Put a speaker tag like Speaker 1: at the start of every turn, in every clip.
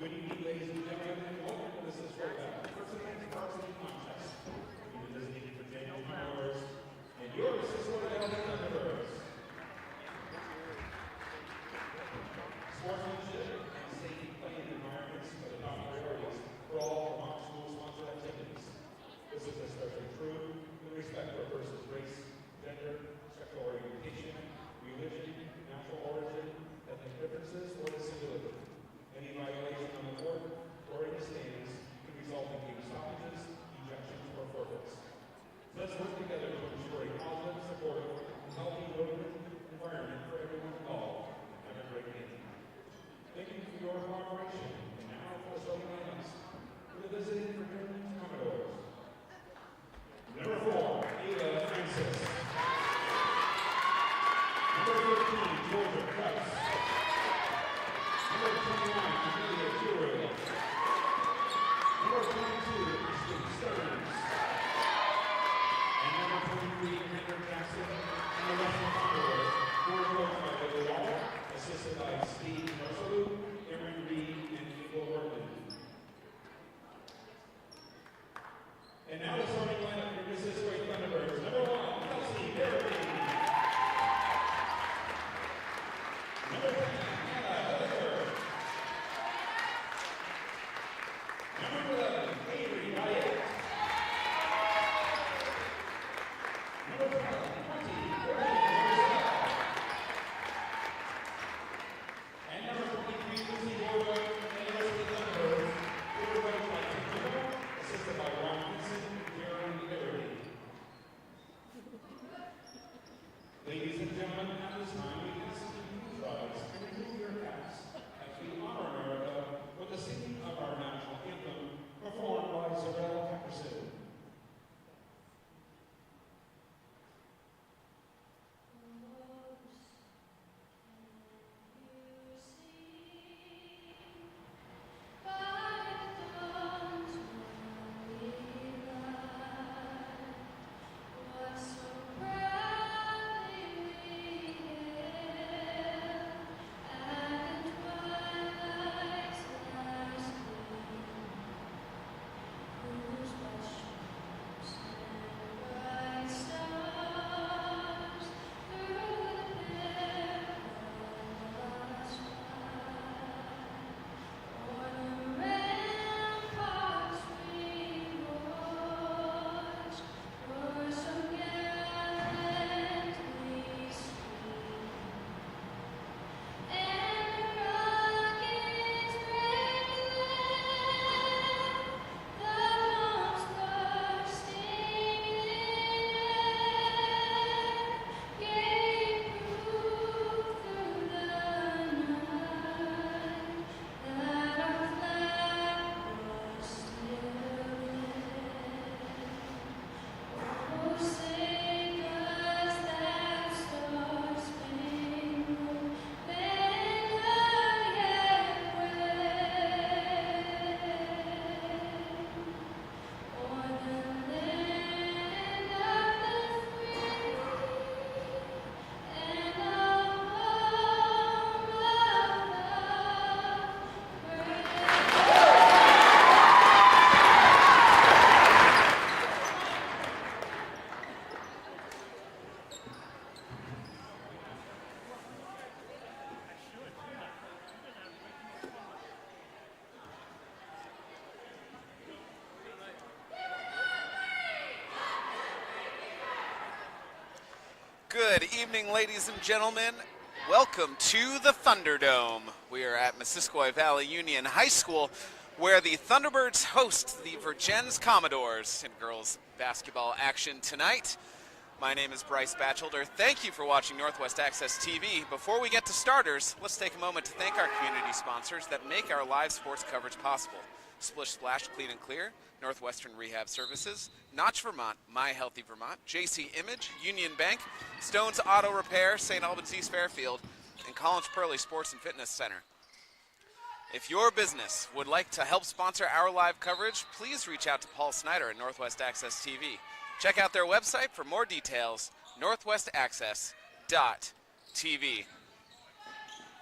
Speaker 1: Good evening, ladies and gentlemen, and welcome to this Vergennes Vergennes varsity contest between the designated Vergennes Commodores and your Thunderbirds. Sportsmanship and safe playing environments are the top priorities for all Vermont school-sponsored activities. This is especially true with respect to a person's race, gender, sexual orientation, religion, national origin, ethnic differences, or disability. Any violation on the court or in the stands could result in game stoppages, ejections, or forfeits. Let's work together to ensure a positive, supportive, and healthy voting environment for everyone involved. Have a great game. Thank you for your cooperation. And now for the starting lineups for the visiting Vergennes Commodores. Number 4, Ada Francis. Number 15, Georgia Krause. Number 21, Amelia Jewell. Number 22, Kristen Stearns. And number 23, Kendra Jackson, and the rest of the Commodores, who are coached by Billy Wall, assisted by Steve Marshall, Erin Reed, and Eagle Workman. And now the starting lineup for Mississippi Thunderbirds. Number 1, Kelsey Garrity. Number 10, Hannah Heather. Number 11, Avery Wyatt. Number 20, and number 23, Lucy Gordo, and the rest of the Thunderbirds, who were coached by Tim Kimmel, assisted by Ron Vinson and Karen Garrity. Ladies and gentlemen, at this time, we ask that you rise and remove your hats as we honor America with the singing of our national anthem, performed by Isabel Pepperson.
Speaker 2: Good evening, ladies and gentlemen. Welcome to the Thunderdome. We are at Missisquoi Valley Union High School, where the Thunderbirds host the Vergennes Commodores in girls basketball action tonight. My name is Bryce Batchelder. Thank you for watching Northwest Access TV. Before we get to starters, let's take a moment to thank our community sponsors that make our live sports coverage possible. Splish Splash Clean and Clear, Northwestern Rehab Services, Notch Vermont, My Healthy Vermont, JC Image, Union Bank, Stone's Auto Repair, St. Albans East Fairfield, and College Pearly Sports and Fitness Center. If your business would like to help sponsor our live coverage, please reach out to Paul Snyder at Northwest Access TV. Check out their website for more details, northwestaccess.tv.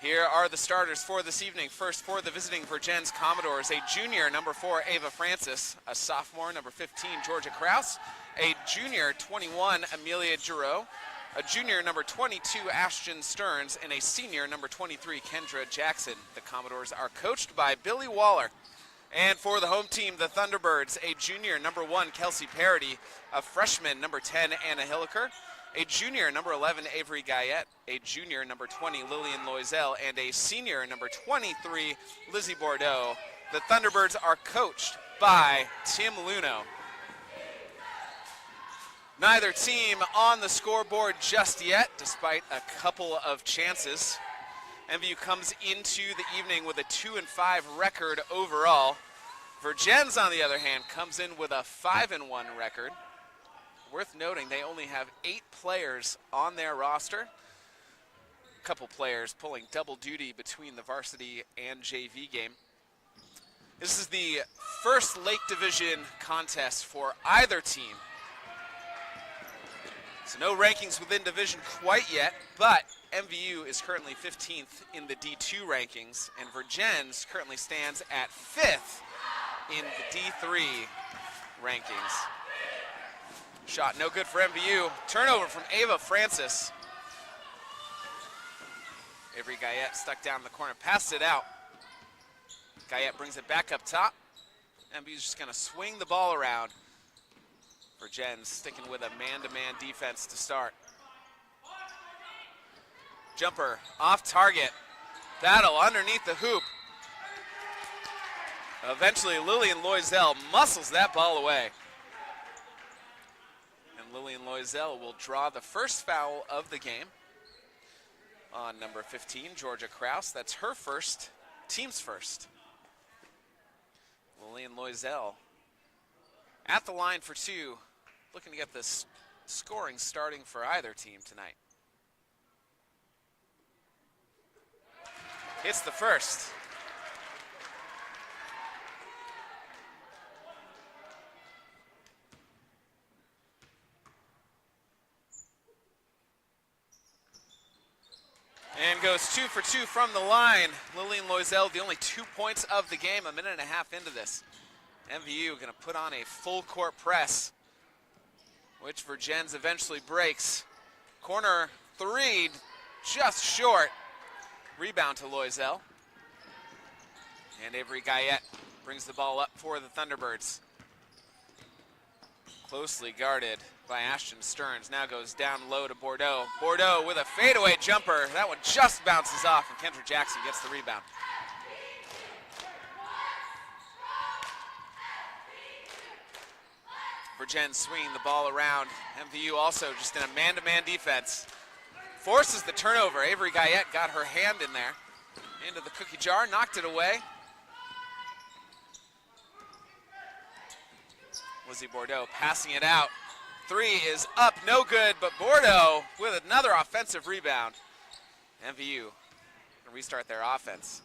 Speaker 2: Here are the starters for this evening. First for the visiting Vergennes Commodores, a junior, number 4, Ava Francis, a sophomore, number 15, Georgia Kraus, a junior, 21, Amelia Giroux, a junior, number 22, Ashton Stearns, and a senior, number 23, Kendra Jackson. The Commodores are coached by Billy Waller. And for the home team, the Thunderbirds, a junior, number 1, Kelsey Parody, a freshman, number 10, Anna Hilliker, a junior, number 11, Avery Guyette, a junior, number 20, Lillian Loisel, and a senior, number 23, Lizzie Bordeaux. The Thunderbirds are coached by Tim Luno. Neither team on the scoreboard just yet, despite a couple of chances. MVU comes into the evening with a 2-5 record overall. Vergennes, on the other hand, comes in with a 5-1 record. Worth noting, they only have 8 players on their roster. A couple players pulling double duty between the varsity and JV game. This is the first Lake Division contest for either team. So no rankings within division quite yet, but MVU is currently 15th in the D2 rankings, and Vergennes currently stands at 5th in the D3 rankings. Shot no good for MVU. Turnover from Ava Francis. Avery Guyette stuck down in the corner, passed it out. Guyette brings it back up top. MVU's just gonna swing the ball around. Vergennes sticking with a man-to-man defense to start. Jumper off target. Battle underneath the hoop. Eventually Lillian Loisel muscles that ball away. And Lillian Loisel will draw the first foul of the game on number 15, Georgia Kraus. That's her first, team's first. Lillian Loisel at the line for 2, looking to get this scoring starting for either team tonight. Hits the first. And goes 2 for 2 from the line. Lillian Loisel, the only 2 points of the game, a minute and a half into this. MVU gonna put on a full court press, which Vergennes eventually breaks. Corner 3, just short. Rebound to Loisel. And Avery Guyette brings the ball up for the Thunderbirds. Closely guarded by Ashton Stearns. Now goes down low to Bordeaux. Bordeaux with a fadeaway jumper. That one just bounces off, and Kendra Jackson gets the rebound. Vergennes swinging the ball around. MVU also just in a man-to-man defense. Forces the turnover. Avery Guyette got her hand in there. Into the cookie jar, knocked it away. Lizzie Bordeaux passing it out. 3 is up, no good, but Bordeaux with another offensive rebound. MVU gonna restart their offense.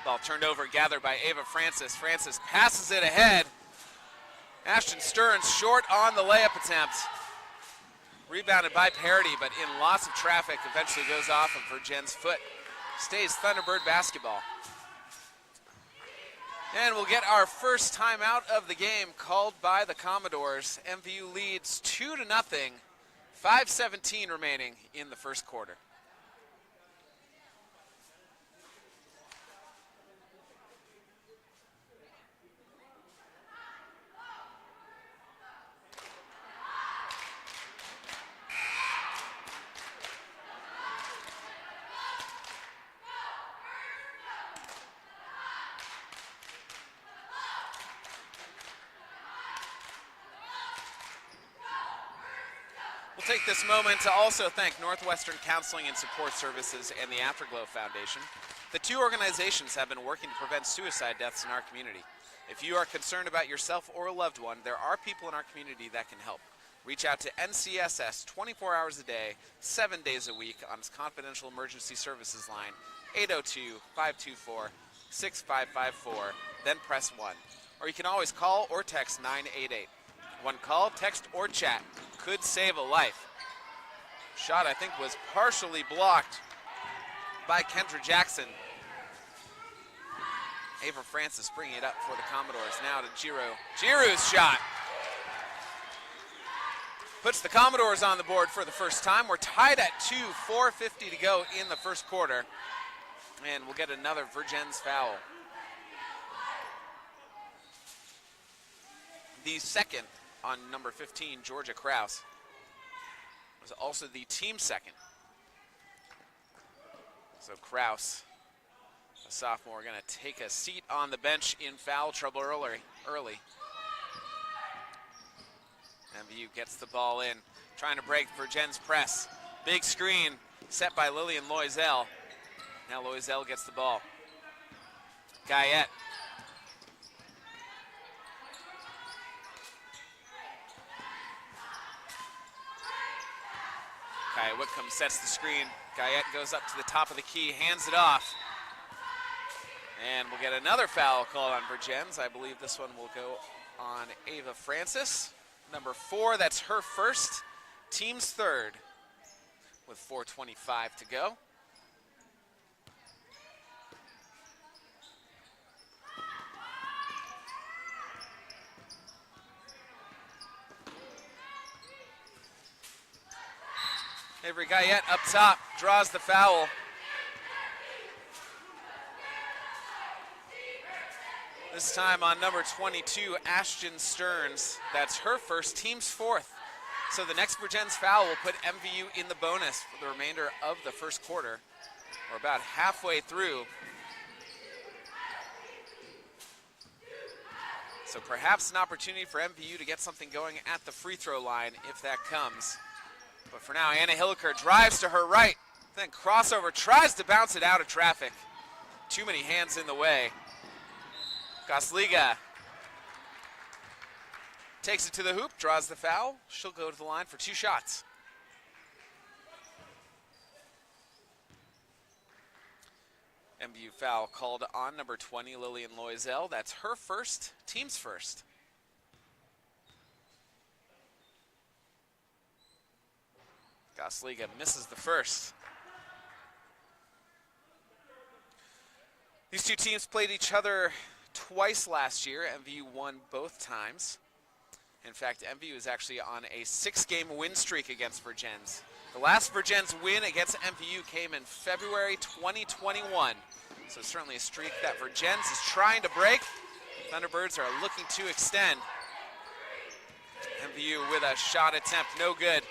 Speaker 2: Ball turned over, gathered by Ava Francis. Francis passes it ahead. Ashton Stearns short on the layup attempt. Rebounded by Parody, but in lots of traffic, eventually goes off of Vergennes' foot. Stays Thunderbird basketball. And we'll get our first timeout of the game called by the Commodores. MVU leads 2-0, 5:17 remaining in the first quarter. We'll take this moment to also thank Northwestern Counseling and Support Services and the Afterglow Foundation. The two organizations have been working to prevent suicide deaths in our community. If you are concerned about yourself or a loved one, there are people in our community that can help. Reach out to NCSS 24 hours a day, 7 days a week on its confidential emergency services line, 802-524-6554, then press 1. Or you can always call or text 988. One call, text, or chat could save a life. Shot, I think, was partially blocked by Kendra Jackson. Ava Francis bringing it up for the Commodores. Now to Giroux. Giroux's shot puts the Commodores on the board for the first time. We're tied at 2, 4:50 to go in the first quarter. And we'll get another Vergennes foul. The second on number 15, Georgia Kraus. Was also the team second. So Kraus, a sophomore, going to take a seat on the bench in foul trouble early. MVU gets the ball in, trying to break Vergennes' press. Big screen set by Lillian Loisel. Now Loisel gets the ball. Guyette. Kaya Whitcomb sets the screen. Guyette goes up to the top of the key, hands it off. And we'll get another foul called on Vergennes. I believe this one will go on Ava Francis. Number 4, that's her first, team's third, with 4:25 to go. Avery Guyette up top, draws the foul. This time on number 22, Ashton Stearns. That's her first, team's fourth. So the next Vergennes foul will put MVU in the bonus for the remainder of the first quarter. We're about halfway through. So perhaps an opportunity for MVU to get something going at the free throw line if that comes. But for now, Anna Hilliker drives to her right, then crossover, tries to bounce it out of traffic. Too many hands in the way. Gosliga takes it to the hoop, draws the foul. She'll go to the line for 2 shots. MVU foul called on number 20, Lillian Loisel. That's her first, team's first. Gosliga misses the first. These two teams played each other twice last year. MVU won both times. In fact, MVU is actually on a 6-game win streak against Vergennes. The last Vergennes win against MVU came in February 2021. So certainly a streak that Vergennes is trying to break. Thunderbirds are looking to extend. MVU with a shot attempt, no good.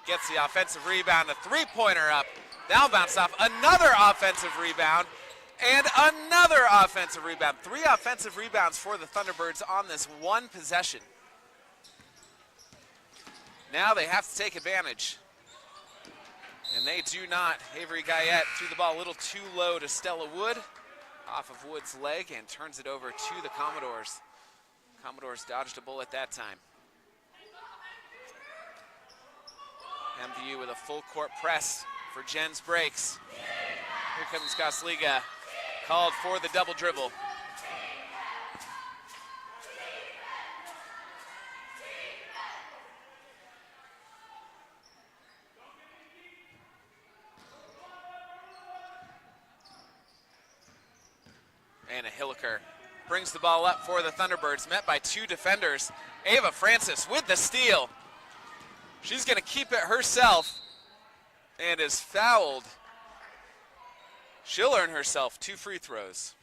Speaker 2: Gets the offensive rebound, a 3-pointer up. Now bounced off, another offensive rebound, and another offensive rebound. 3 offensive rebounds for the Thunderbirds on this one possession. Now they have to take advantage. And they do not. Avery Guyette threw the ball a little too low to Stella Wood, off of Wood's leg, and turns it over to the Commodores. Commodores dodged a bullet that time. MVU with a full court press. Vergennes breaks. Here comes Gosliga, called for the double dribble. Anna Hilliker brings the ball up for the Thunderbirds, met by 2 defenders. Ava Francis with the steal. She's going to keep it herself and is fouled. She'll earn herself 2 free throws.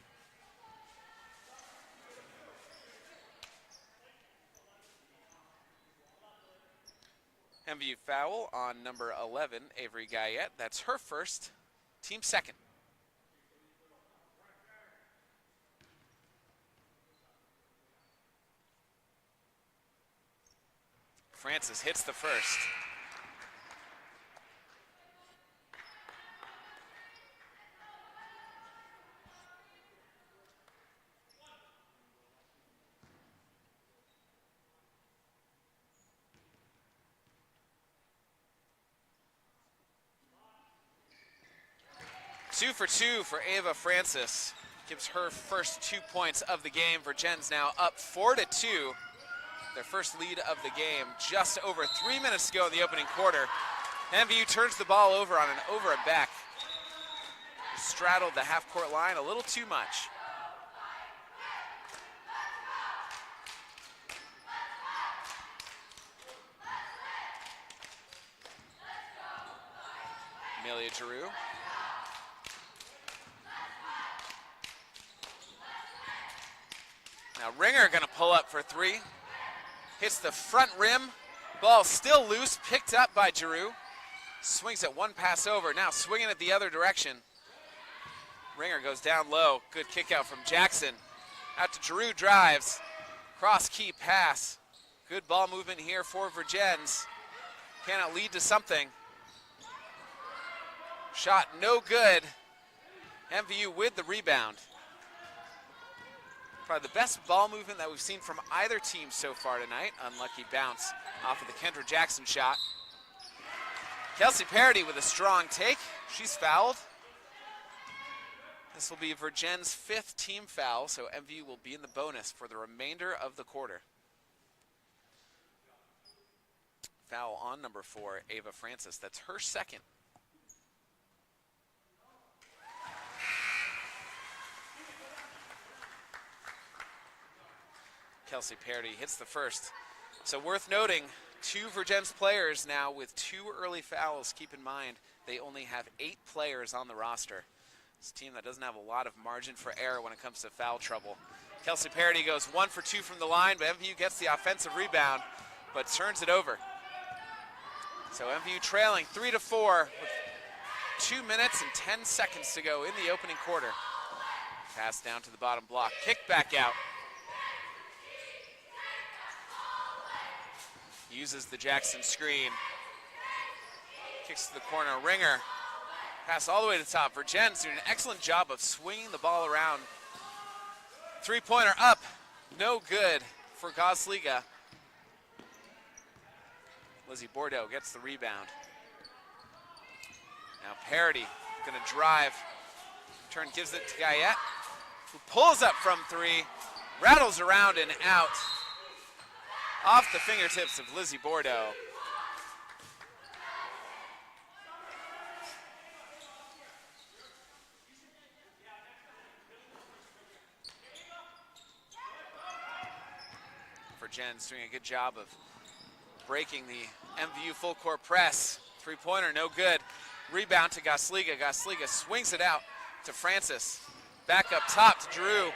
Speaker 2: MVU foul on number 11, Avery Guyette. That's her first, team second. Francis hits the first. Two for 2 for Ava Francis. Gives her first 2 points of the game. Vergennes now up 4-2. Their first lead of the game, just over 3 minutes to go in the opening quarter. MVU turns the ball over on an over and back. Straddled the half-court line a little too much. Amelia Giroux. Now Ringer gonna pull up for three. Hits the front rim. Ball still loose, picked up by Giroux. Swings it one pass over, now swinging it the other direction. Ringer goes down low, good kick out from Jackson. Out to Giroux, drives. Cross key pass. Good ball movement here for Vergennes. Cannot lead to something. Shot no good. MVU with the rebound. Probably the best ball movement that we've seen from either team so far tonight. Unlucky bounce off of the Kendra Jackson shot. Kelsey Parody with a strong take. She's fouled. This will be Vergennes' 5th team foul, so MVU will be in the bonus for the remainder of the quarter. Foul on number 4, Ava Francis. That's her 2nd. Kelsey Parody hits the first. So worth noting, 2 Vergennes players now with 2 early fouls. Keep in mind, they only have 8 players on the roster. It's a team that doesn't have a lot of margin for error when it comes to foul trouble. Kelsey Parody goes 1 for 2 from the line, but MVU gets the offensive rebound, but turns it over. So MVU trailing 3-4 with 2 minutes and 10 seconds to go in the opening quarter. Pass down to the bottom block, kick back out. Uses the Jackson screen. Kicks to the corner, Ringer. Pass all the way to the top. Vergennes doing an excellent job of swinging the ball around. 3-pointer up, no good for Gosliga. Lizzie Bordeaux gets the rebound. Now Parody gonna drive. Turn gives it to Guyette, who pulls up from 3, rattles around and out. Off the fingertips of Lizzie Bordeaux. Vergennes doing a good job of breaking the MVU full court press. 3-pointer, no good. Rebound to Gosliga. Gosliga swings it out to Francis. Back up top to Giroux.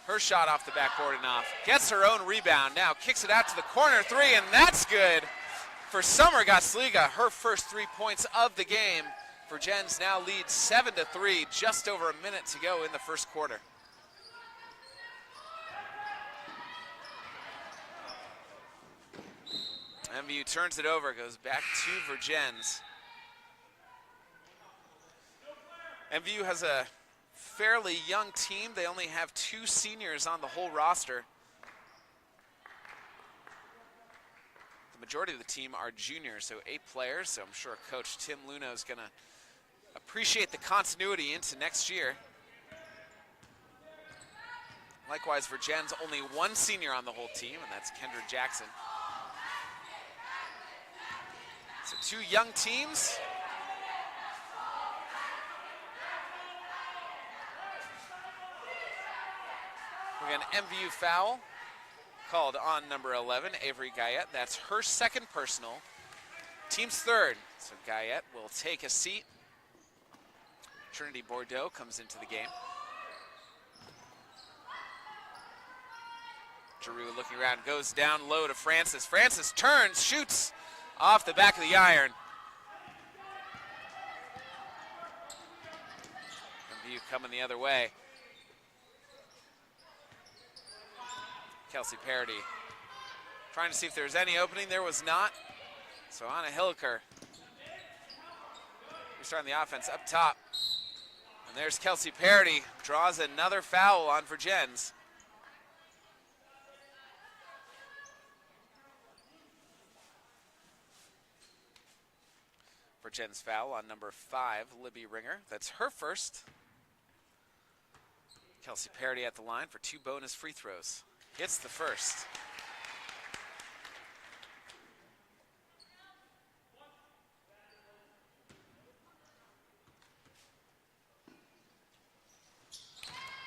Speaker 2: Her shot off the backboard and off. Gets her own rebound now. Kicks it out to the corner 3, and that's good for Summer Gosliga. Her first 3 points of the game. Vergennes now leads 7-3, just over a minute to go in the first quarter. MVU turns it over, goes back to Vergennes. MVU has a fairly young team. They only have 2 seniors on the whole roster. The majority of the team are juniors, so 8 players. So I'm sure Coach Tim Luno is going to appreciate the continuity into next year. Likewise, Vergennes only 1 senior on the whole team, and that's Kendra Jackson. So 2 young teams. We got an MVU foul called on number 11, Avery Guyette. That's her 2nd personal. Team's 3rd. So Guyette will take a seat. Trinity Bordeaux comes into the game. Giroux looking around, goes down low to Francis. Francis turns, shoots off the back of the iron. MVU coming the other way. Kelsey Parody trying to see if there's any opening. There was not. So Anna Hilliker restarting the offense up top. And there's Kelsey Parody, draws another foul on Vergennes. Vergennes foul on number 5, Libby Ringer. That's her first. Kelsey Parody at the line for 2 bonus free throws. Hits the first.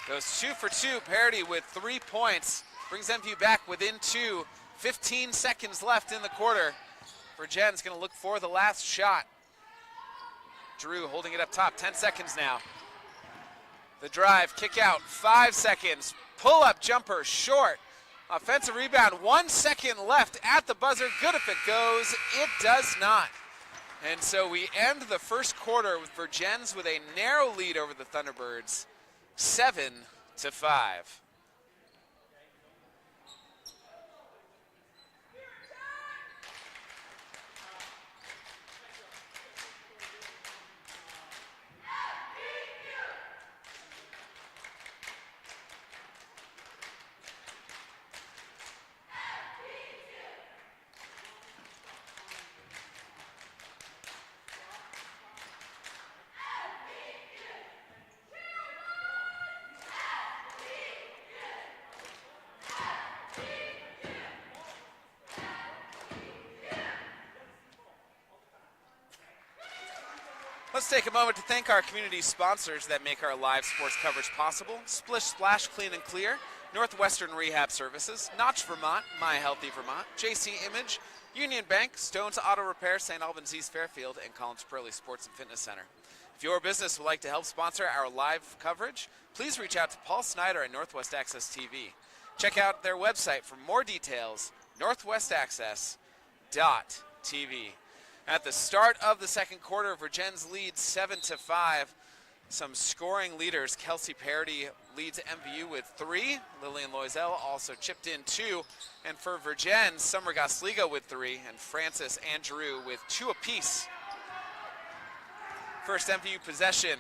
Speaker 2: Goes 2 for 2. Parity with 3 points. Brings MVU back within 2. 15 seconds left in the quarter. Vergennes going to look for the last shot. Drew holding it up top. 10 seconds now. The drive, kick out, 5 seconds. Pull up jumper, short. Offensive rebound, 1 second left at the buzzer. Good if it goes. It does not. And so we end the first quarter with Vergennes with a narrow lead over the Thunderbirds, 7-5. Let's take a moment to thank our community sponsors that make our live sports coverage possible. Splish Splash Clean and Clear, Northwestern Rehab Services, Notch Vermont, My Healthy Vermont, JC Image, Union Bank, Stone's Auto Repair, St. Albans East Fairfield, and Collins Pearly Sports and Fitness Center. If your business would like to help sponsor our live coverage, please reach out to Paul Snyder at Northwest Access TV. Check out their website for more details, northwestaccess.tv. At the start of the second quarter, Vergennes leads 7-5. Some scoring leaders. Kelsey Parity leads MVU with 3. Lillian Loisel also chipped in 2. And for Vergennes, Summer Gosliga with 3, and Francis and Giroux with 2 apiece. First MVU possession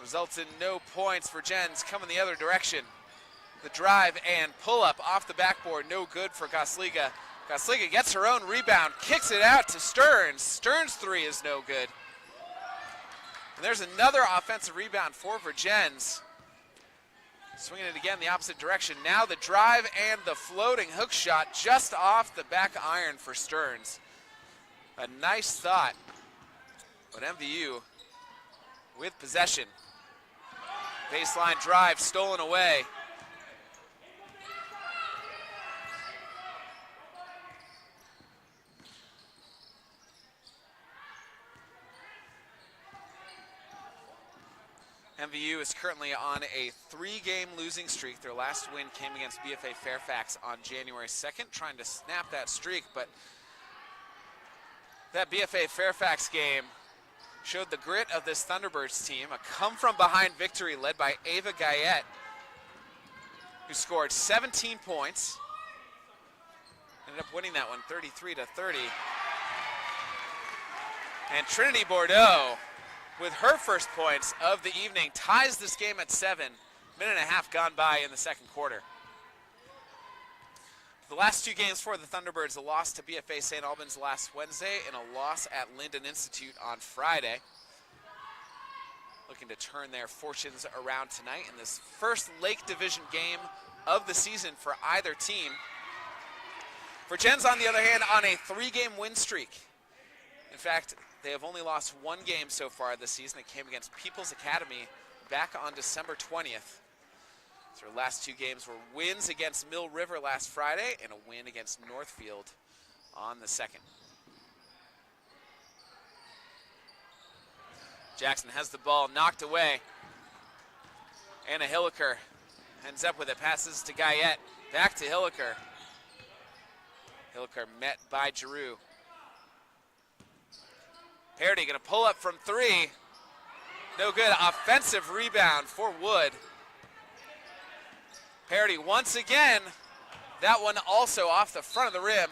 Speaker 2: results in no points. Vergennes coming the other direction. The drive and pull up off the backboard, no good for Gosliga. Gosliga gets her own rebound, kicks it out to Stearns. Stearns' 3 is no good. And there's another offensive rebound for Vergennes. Swinging it again the opposite direction. Now the drive and the floating hook shot just off the back iron for Stearns. A nice thought, but MVU with possession. Baseline drive stolen away. MVU is currently on a 3-game losing streak. Their last win came against BFA Fairfax on January 2nd, trying to snap that streak, but that BFA Fairfax game showed the grit of this Thunderbirds team. A come-from-behind victory led by Ava Gayette, who scored 17 points. Ended up winning that one 33-30. And Trinity Bordeaux, with her first points of the evening, ties this game at 7. Minute and a half gone by in the second quarter. The last 2 games for the Thunderbirds, a loss to BFA St. Albans last Wednesday and a loss at Linden Institute on Friday. Looking to turn their fortunes around tonight in this first Lake Division game of the season for either team. Vergennes, on the other hand, on a 3-game win streak. In fact, they have only lost 1 game so far this season. It came against People's Academy back on December 20th. So their last 2 games were wins against Mill River last Friday and a win against Northfield on the 2nd. Jackson has the ball knocked away. Anna Hilliker ends up with it, passes to Gayette, back to Hilliker. Hilliker met by Giroux. Parity gonna pull up from 3. No good, offensive rebound for Wood. Parity once again, that one also off the front of the rim.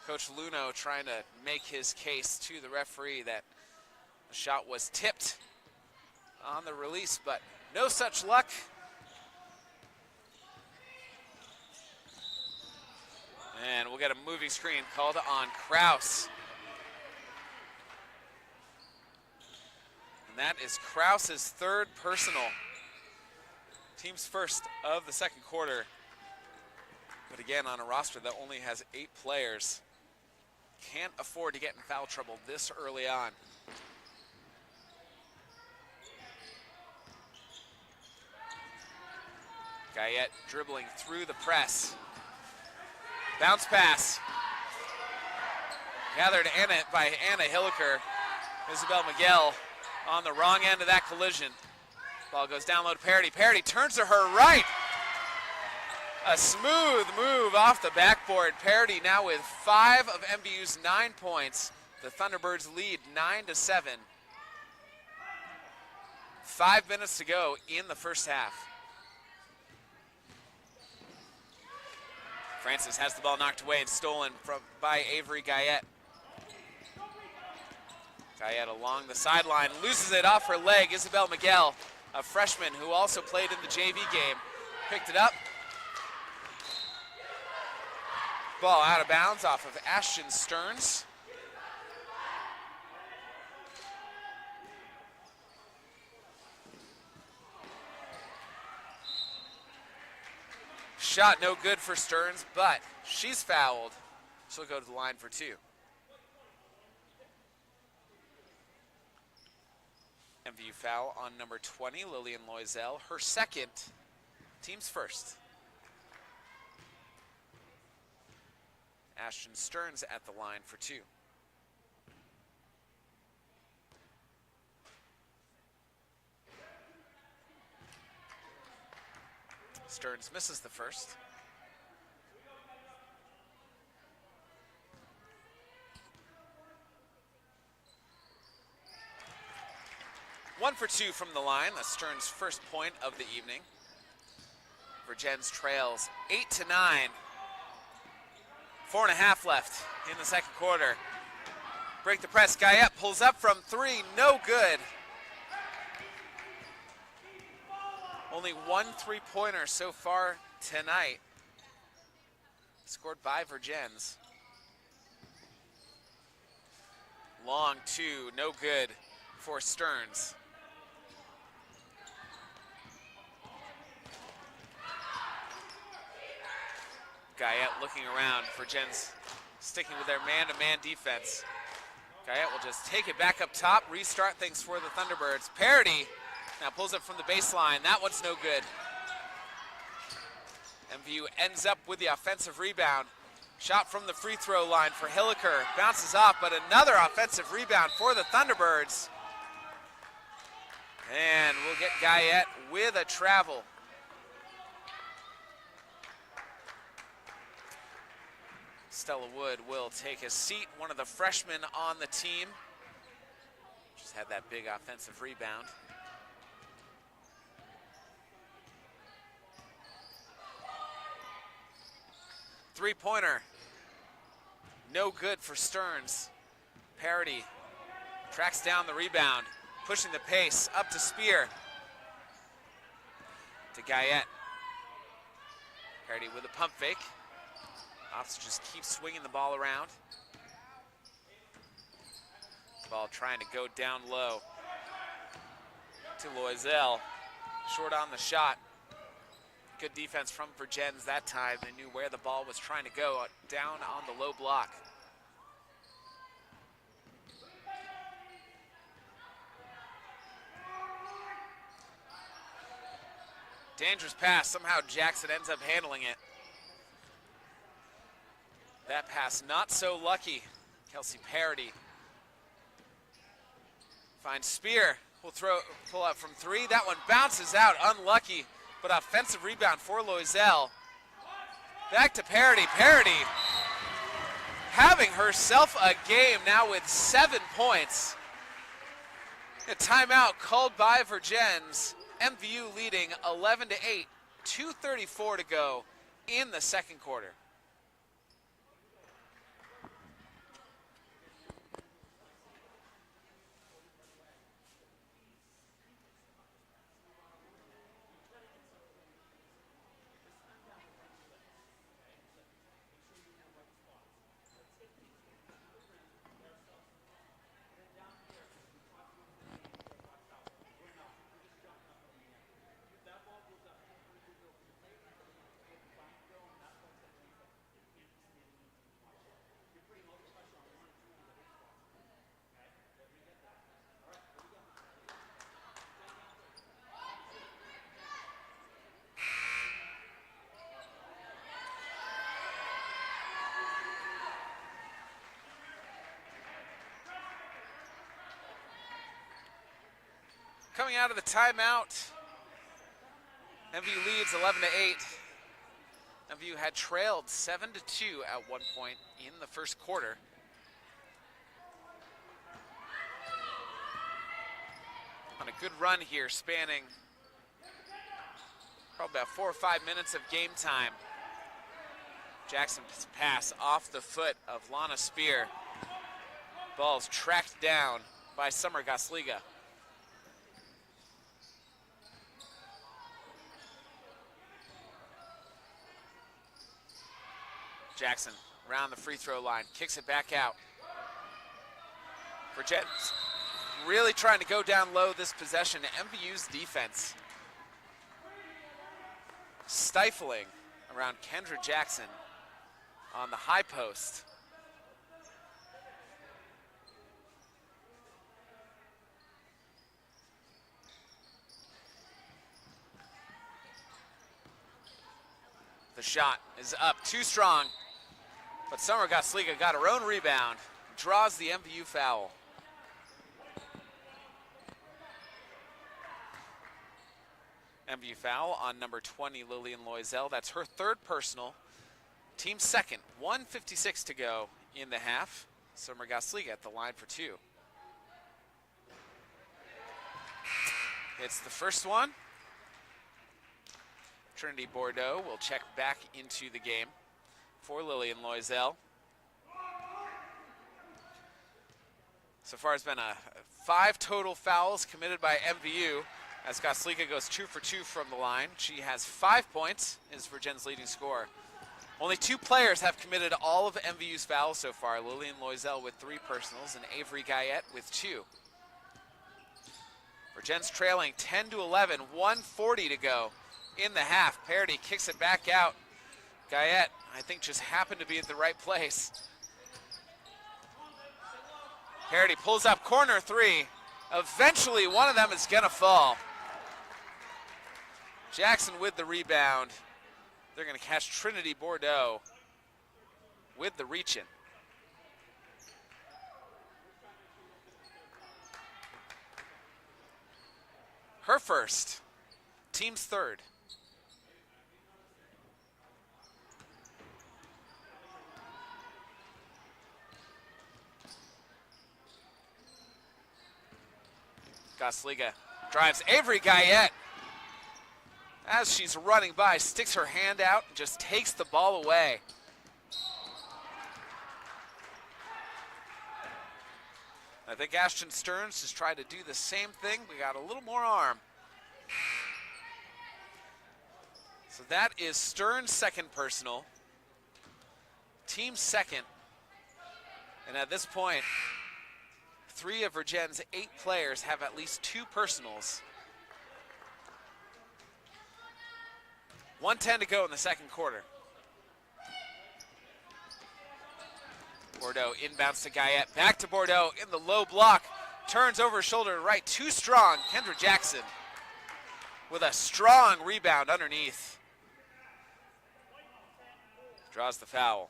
Speaker 2: Coach Luno trying to make his case to the referee that the shot was tipped on the release, but no such luck. And we'll get a moving screen called on Kraus. And that is Kraus's 3rd personal. Team's first of the second quarter. But again, on a roster that only has 8 players. Can't afford to get in foul trouble this early on. Guyette dribbling through the press. Bounce pass. Gathered by Anna Hilliker. Isabel Miguel on the wrong end of that collision. Ball goes down low to Parody. Parody turns to her right. A smooth move off the backboard. Parody now with 5 of MVU's 9 points. The Thunderbirds lead 9-7. 5 minutes to go in the first half. Francis has the ball knocked away and stolen by Avery Guyette. Guyette along the sideline, loses it off her leg. Isabel Miguel, a freshman who also played in the JV game, picked it up. Ball out of bounds off of Ashton Stearns. Shot no good for Stearns, but she's fouled. She'll go to the line for 2. MVU foul on number 20, Lillian Loisel. Her second, team's first. Ashton Stearns at the line for 2. Stearns misses the first. One for 2 from the line. That's Stearns' first point of the evening. Vergennes trails 8-9. 4.5 left in the second quarter. Break the press. Guyette pulls up from 3. No good. Only 1 3-pointer so far tonight. Scored by Vergennes. Long 2. No good for Stearns. Guyette looking around. Vergennes sticking with their man-to-man defense. Guyette will just take it back up top, restart things for the Thunderbirds. Parody now pulls it from the baseline. That one's no good. MVU ends up with the offensive rebound. Shot from the free throw line for Hilliker. Bounces off, but another offensive rebound for the Thunderbirds. And we'll get Guyette with a travel. Stella Wood will take a seat, one of the freshmen on the team. Just had that big offensive rebound. Three-pointer, no good for Stearns. Parody tracks down the rebound, pushing the pace up to Spear. To Guyette. Parody with a pump fake. Opps just keeps swinging the ball around. Ball trying to go down low to Loisel. Short on the shot. Good defense from Vergennes that time. They knew where the ball was trying to go, down on the low block. Dangerous pass. Somehow Jackson ends up handling it. That pass not so lucky. Kelsey Parody finds Spear. Will pull up from 3. That one bounces out, unlucky, but offensive rebound for Loisel. Back to Parody. Parody having herself a game now with 7 points. A timeout called by Vergennes. MVU leading 11-8. 2:34 to go in the second quarter. coming out of the timeout. MVU leads 11-8. MVU had trailed 7-2 at one point in the first quarter. On a good run here, spanning probably about 4 or 5 minutes of game time. Jackson's pass off the foot of Lana Spear. Ball's tracked down by Summer Gosliga. Jackson around the free throw line, kicks it back out. Vergennes really trying to go down low this possession. MVU's defense stifling around Kendra Jackson on the high post. The shot is up, too strong, but Summer Gosliga got her own rebound, draws the MVU foul. MVU foul on number 20, Lillian Loisel. That's her third personal. Team second, 1:56 to go in the half. Summer Gosliga at the line for two. It's the first one. Trinity Bordeaux will check back into the game for Lillian Loisel. So far it's been 5 total fouls committed by MVU as Gosliga goes 2 for 2 from the line. She has 5 points, is Vergennes' leading scorer. Only 2 players have committed all of MVU's fouls so far. Lillian Loisel with 3 personals and Avery Guyette with 2. Vergennes trailing 10-11, 1:40 to go in the half. Parity kicks it back out. Guyette, I think, just happened to be at the right place. Parity pulls up corner 3. Eventually, one of them is gonna fall. Jackson with the rebound. They're gonna catch Trinity Bordeaux with the reach-in. Her first, team's third. Gosliga drives Avery Guyette. As she's running by, sticks her hand out and just takes the ball away. I think Ashton Stearns just tried to do the same thing. We got a little more arm. So that is Stearns' second personal. Team second. And at this point, 3 of Vergennes' 8 players have at least 2 personals. 1:10 to go in the second quarter. Bordeaux inbounds to Guyette, back to Bordeaux in the low block, turns over shoulder to right, too strong. Kendra Jackson with a strong rebound underneath. Draws the foul.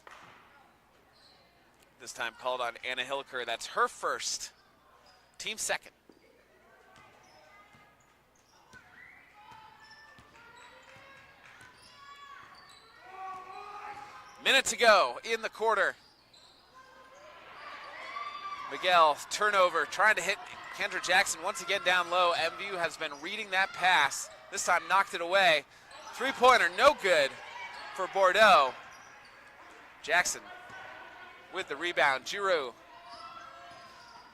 Speaker 2: This time called on Anna Hilker. That's her first, team second. Minute to go in the quarter. Miguel, turnover, trying to hit Kendra Jackson once again down low. MVU has been reading that pass. This time knocked it away. 3-pointer, no good for Bordeaux. Jackson with the rebound. Giroux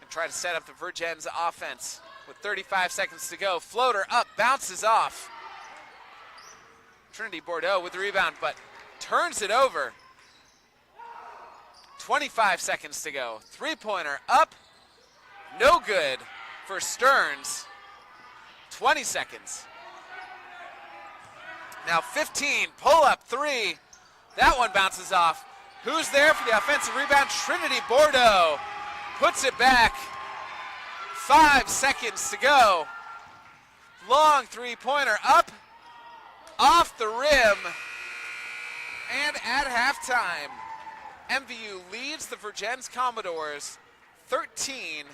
Speaker 2: and try to set up the Vergennes offense with 35 seconds to go. Floater up, bounces off. Trinity Bordeaux with the rebound, but turns it over. 25 seconds to go. 3-pointer up, no good for Stearns. 20 seconds. Now 15, pull up 3. That one bounces off. Who's there for the offensive rebound? Trinity Bordeaux puts it back. 5 seconds to go. Long 3-pointer up, off the rim, and at halftime, MVU leads the Vergennes Commodores 13-10.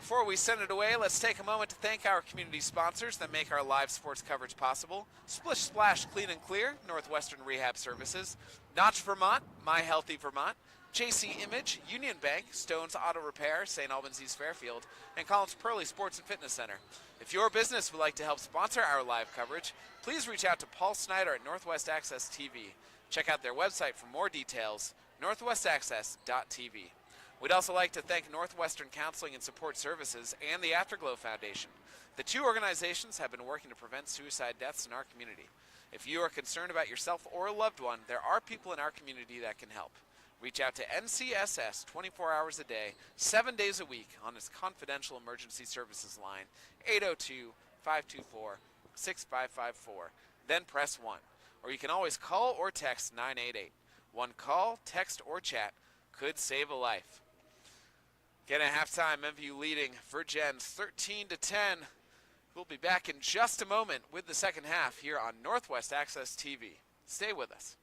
Speaker 2: Before we send it away, let's take a moment to thank our community sponsors that make our live sports coverage possible. Splish Splash Clean and Clear, Northwestern Rehab Services, Notch Vermont, My Healthy Vermont, JC Image, Union Bank, Stone's Auto Repair, St. Albans East Fairfield, and Collins Pearly Sports and Fitness Center. If your business would like to help sponsor our live coverage, please reach out to Paul Snyder at Northwest Access TV. Check out their website for more details, northwestaccess.tv. We'd also like to thank Northwestern Counseling and Support Services and the Afterglow Foundation. The two organizations have been working to prevent suicide deaths in our community. If you are concerned about yourself or a loved one, there are people in our community that can help. Reach out to NCSS 24 hours a day, 7 days a week on its confidential emergency services line, 802-524-6554. Then press 1. Or you can always call or text 988. One call, text, or chat could save a life. Getting at halftime, MVU leading Vergennes 13-10. We'll be back in just a moment with the second half here on Northwest Access TV. Stay with us.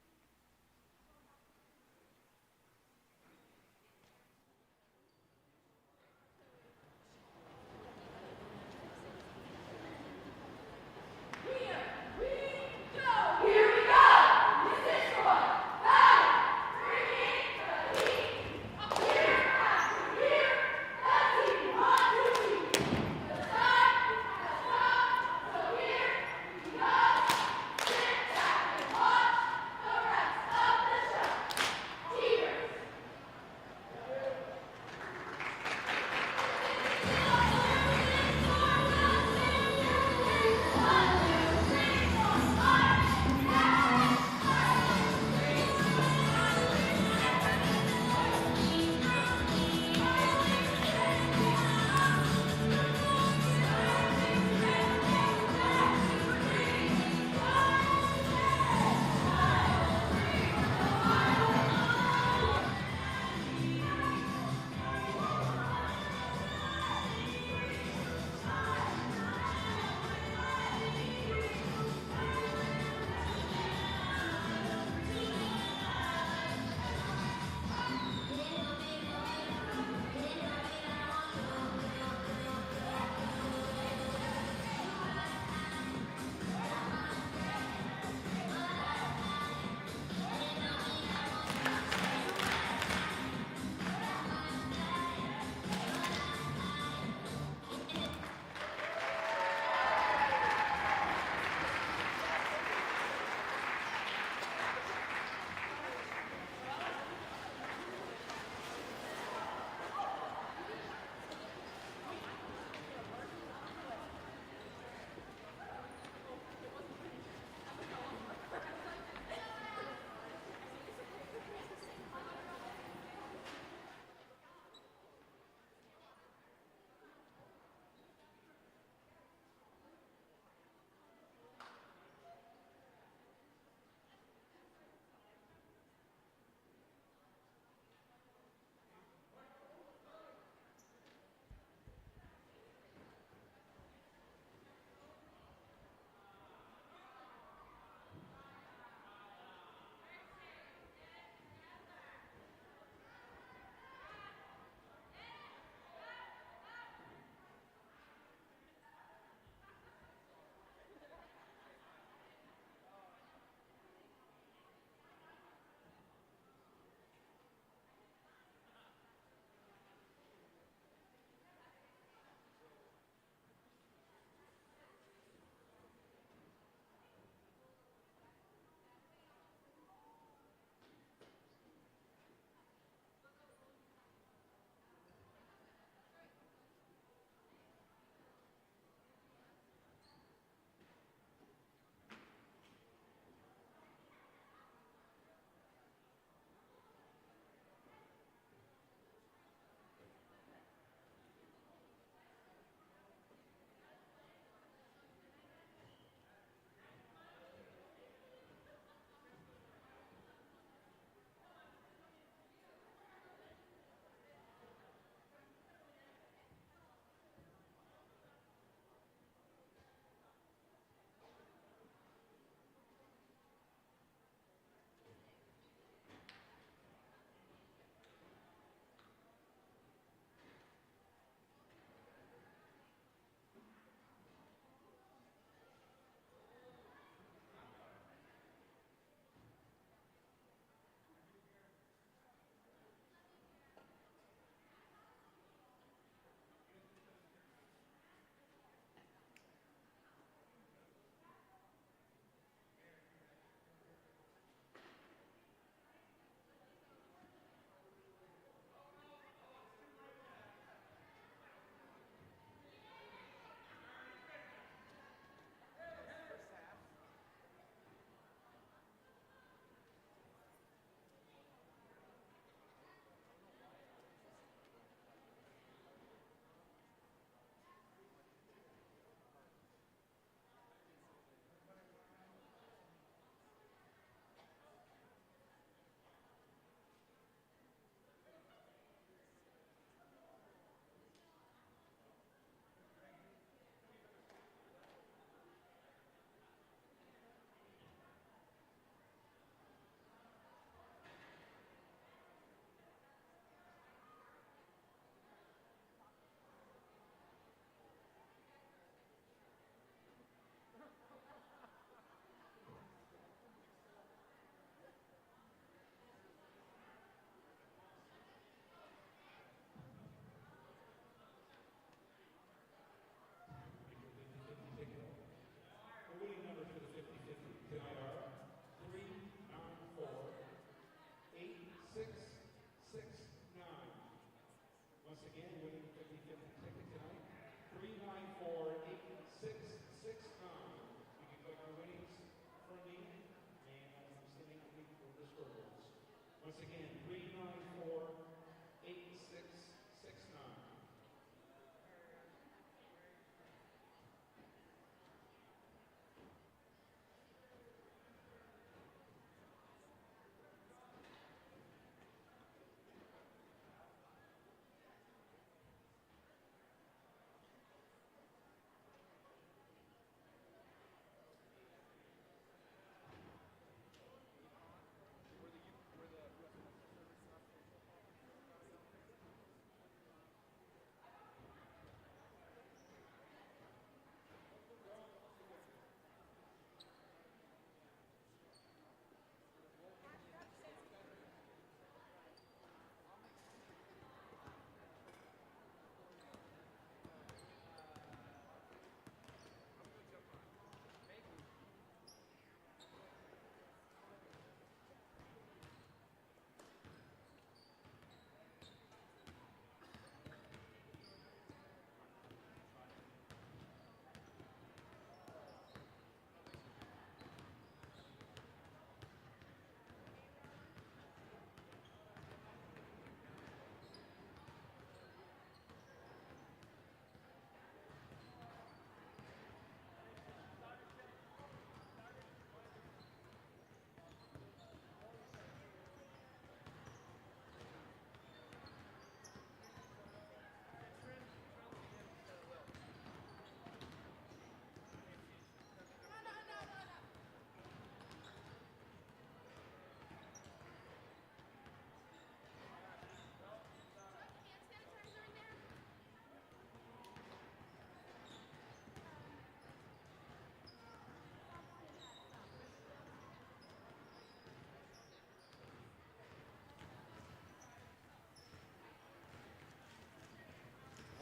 Speaker 1: Once again, 394-8669.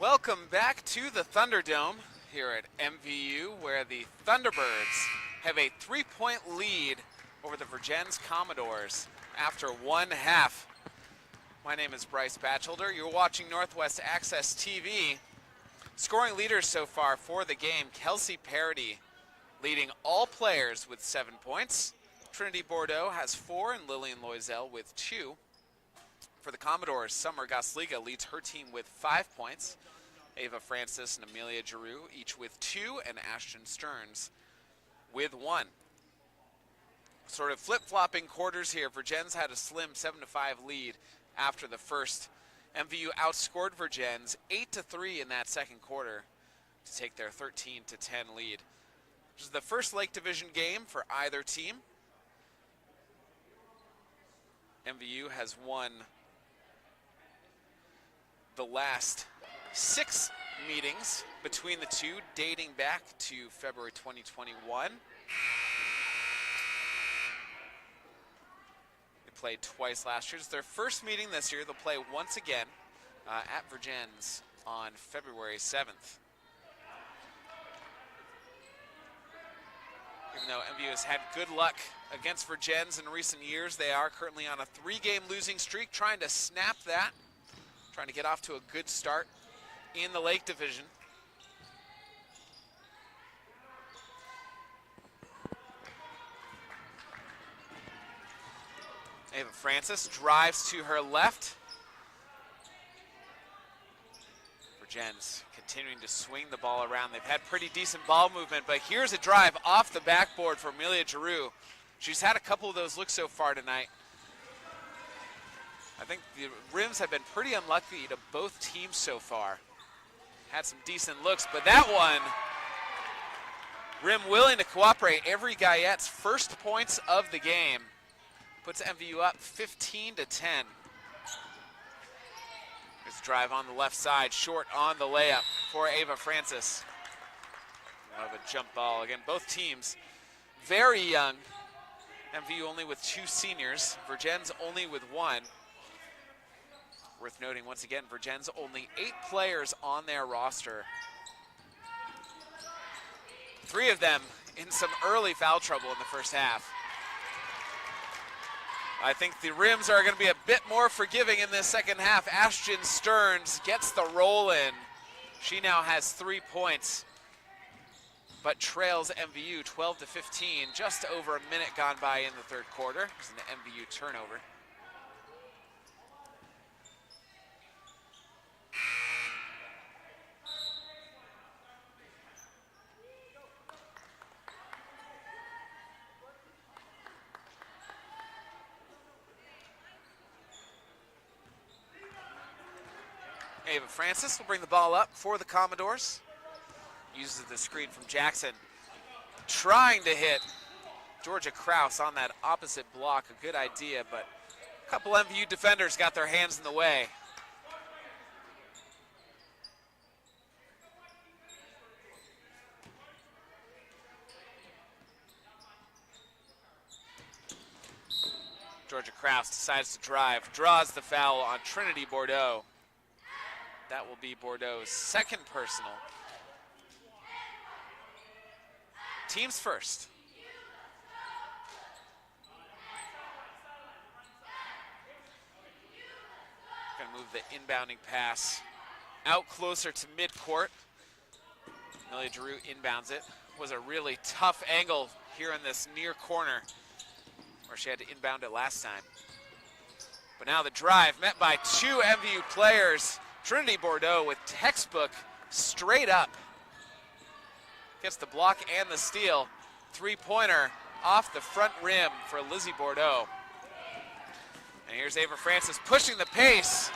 Speaker 2: Welcome back to the Thunderdome here at MVU, where the Thunderbirds have a 3-point lead over the Vergennes Commodores after one half. My name is Bryce Batchelder. You're watching Northwest Access TV. Scoring leaders so far for the game, Kelsey Parody leading all players with 7 points. Trinity Bordeaux has 4 and Lillian Loisel with 2. For the Commodores, Summer Gosliga leads her team with 5 points. Ava Francis and Amelia Giroux each with 2, and Ashton Stearns with 1. Sort of flip-flopping quarters here. Vergennes had a slim 7-5 lead after the first. MVU outscored Vergennes 8-3 in that second quarter to take their 13-10 lead. This is the first Lake Division game for either team. MVU has won the last 6 meetings between the two, dating back to February 2021. They played twice last year. It's their first meeting this year. They'll play once again at Vergennes on February 7th. Even though MVU has had good luck against Vergennes in recent years, they are currently on a 3-game losing streak, trying to snap that, trying to get off to a good start in the Lake Division. Ava Francis drives to her left. Vergennes continuing to swing the ball around. They've had pretty decent ball movement, but here's a drive off the backboard for Amelia Giroux. She's had a couple of those looks so far tonight. I think the rims have been pretty unlucky to both teams so far. Had some decent looks, but that one, rim willing to cooperate. Avery Guyette's first points of the game puts MVU up 15-10. There's a drive on the left side, short on the layup for Ava Francis. We'll have a jump ball. Again, both teams very young. MVU only with 2 seniors, Vergennes only with 1. Worth noting once again, Vergennes only 8 players on their roster. 3 of them in some early foul trouble in the first half. I think the rims are going to be a bit more forgiving in this second half. Ashton Stearns gets the roll in. She now has 3 points, but trails MVU 12-15, just over a minute gone by in the third quarter. It's an MVU turnover. Ava Francis will bring the ball up for the Commodores. Uses the screen from Jackson. Trying to hit Georgia Kraus on that opposite block. A good idea, but a couple MVU defenders got their hands in the way. Georgia Kraus decides to drive, draws the foul on Trinity Bordeaux. That will be Bordeaux's second personal. Teams first. Gonna move the inbounding pass out closer to midcourt. Amelia Giroux inbounds it. Was a really tough angle here in this near corner where she had to inbound it last time. But now the drive met by two MVU players. Trinity Bordeaux with textbook straight up. Gets the block and the steal. Three-pointer off the front rim for Lizzie Bordeaux. And here's Ava Francis pushing the pace.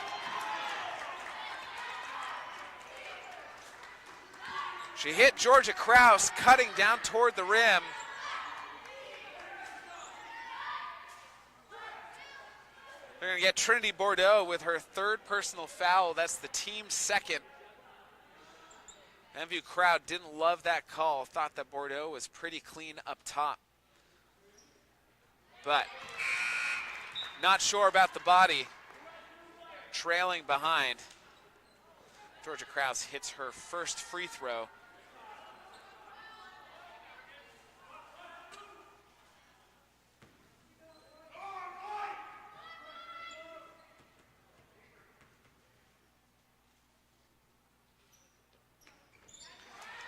Speaker 2: She hit Georgia Kraus cutting down toward the rim. They're going to get Trinity Bordeaux with her third personal foul. That's the team's second. MVU crowd didn't love that call. Thought that Bordeaux was pretty clean up top. But not sure about the body. Trailing behind. Georgia Kraus hits her first free throw.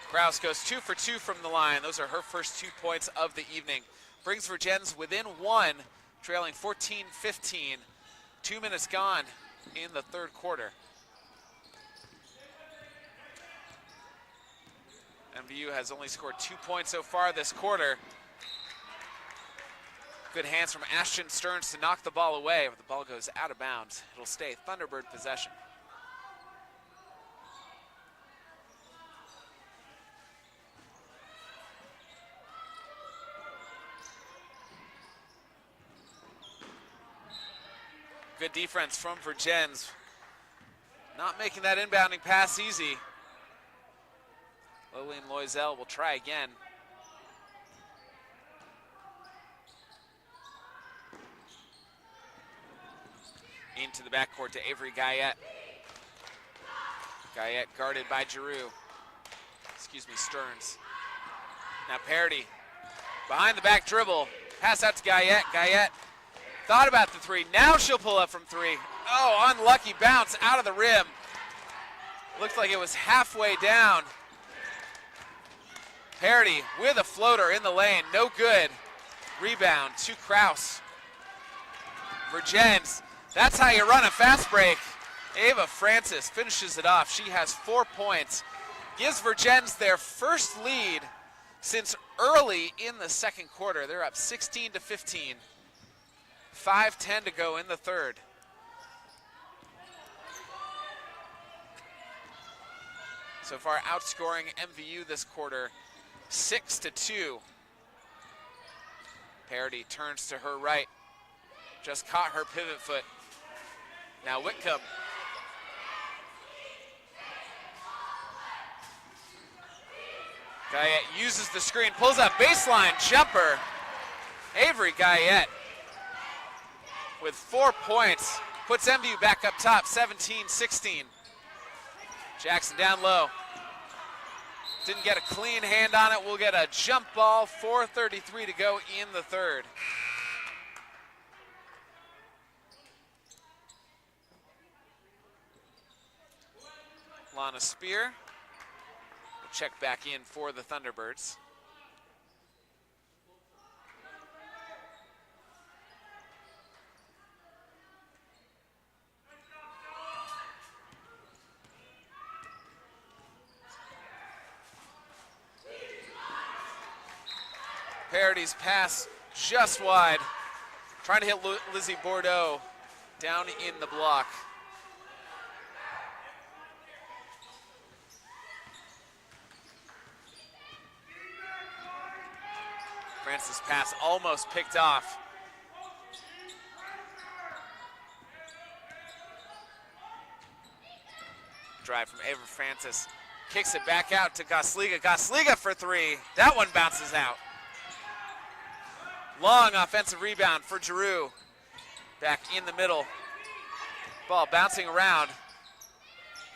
Speaker 2: Kraus goes 2 for 2 from the line. Those are her first 2 points of the evening. Brings Vergennes within one, trailing 14-15. 2 minutes gone in the third quarter. MVU has only scored 2 points so far this quarter. Good hands from Ashton Stearns to knock the ball away, but the ball goes out of bounds. It'll stay Thunderbird possession. Good defense from Vergennes. Not making that inbounding pass easy. Lillian Loisel will try again. Into the backcourt to Avery Guyette. Guyette guarded by Giroux. Stearns. Now Parody. Behind the back dribble. Pass out to Guyette. Guyette thought about the three. Now she'll pull up from three. Oh, unlucky bounce out of the rim. Looked like it was halfway down. Parody with a floater in the lane. No good. Rebound to Kraus. Vergennes. That's how you run a fast break. Ava Francis finishes it off. She has 4 points. Gives Vergennes their first lead since early in the second quarter. They're up 16-15. 5:10 to go in the third. So far outscoring MVU this quarter 6-2. Parody turns to her right. Just caught her pivot foot. Now Whitcomb. Guyette uses the screen, pulls up baseline jumper. Avery Guyette with 4 points, puts MVU back up top, 17-16. Jackson down low. Didn't get a clean hand on it. We'll get a jump ball, 4:33 to go in the third. Lana Spear will check back in for the Thunderbirds. Parody's pass just wide. Trying to hit Lizzie Bordeaux down in the block. Francis' pass almost picked off. Drive from Ava Francis. Kicks it back out to Gosliga. Gosliga for three. That one bounces out. Long offensive rebound for Giroux. Back in the middle. Ball bouncing around.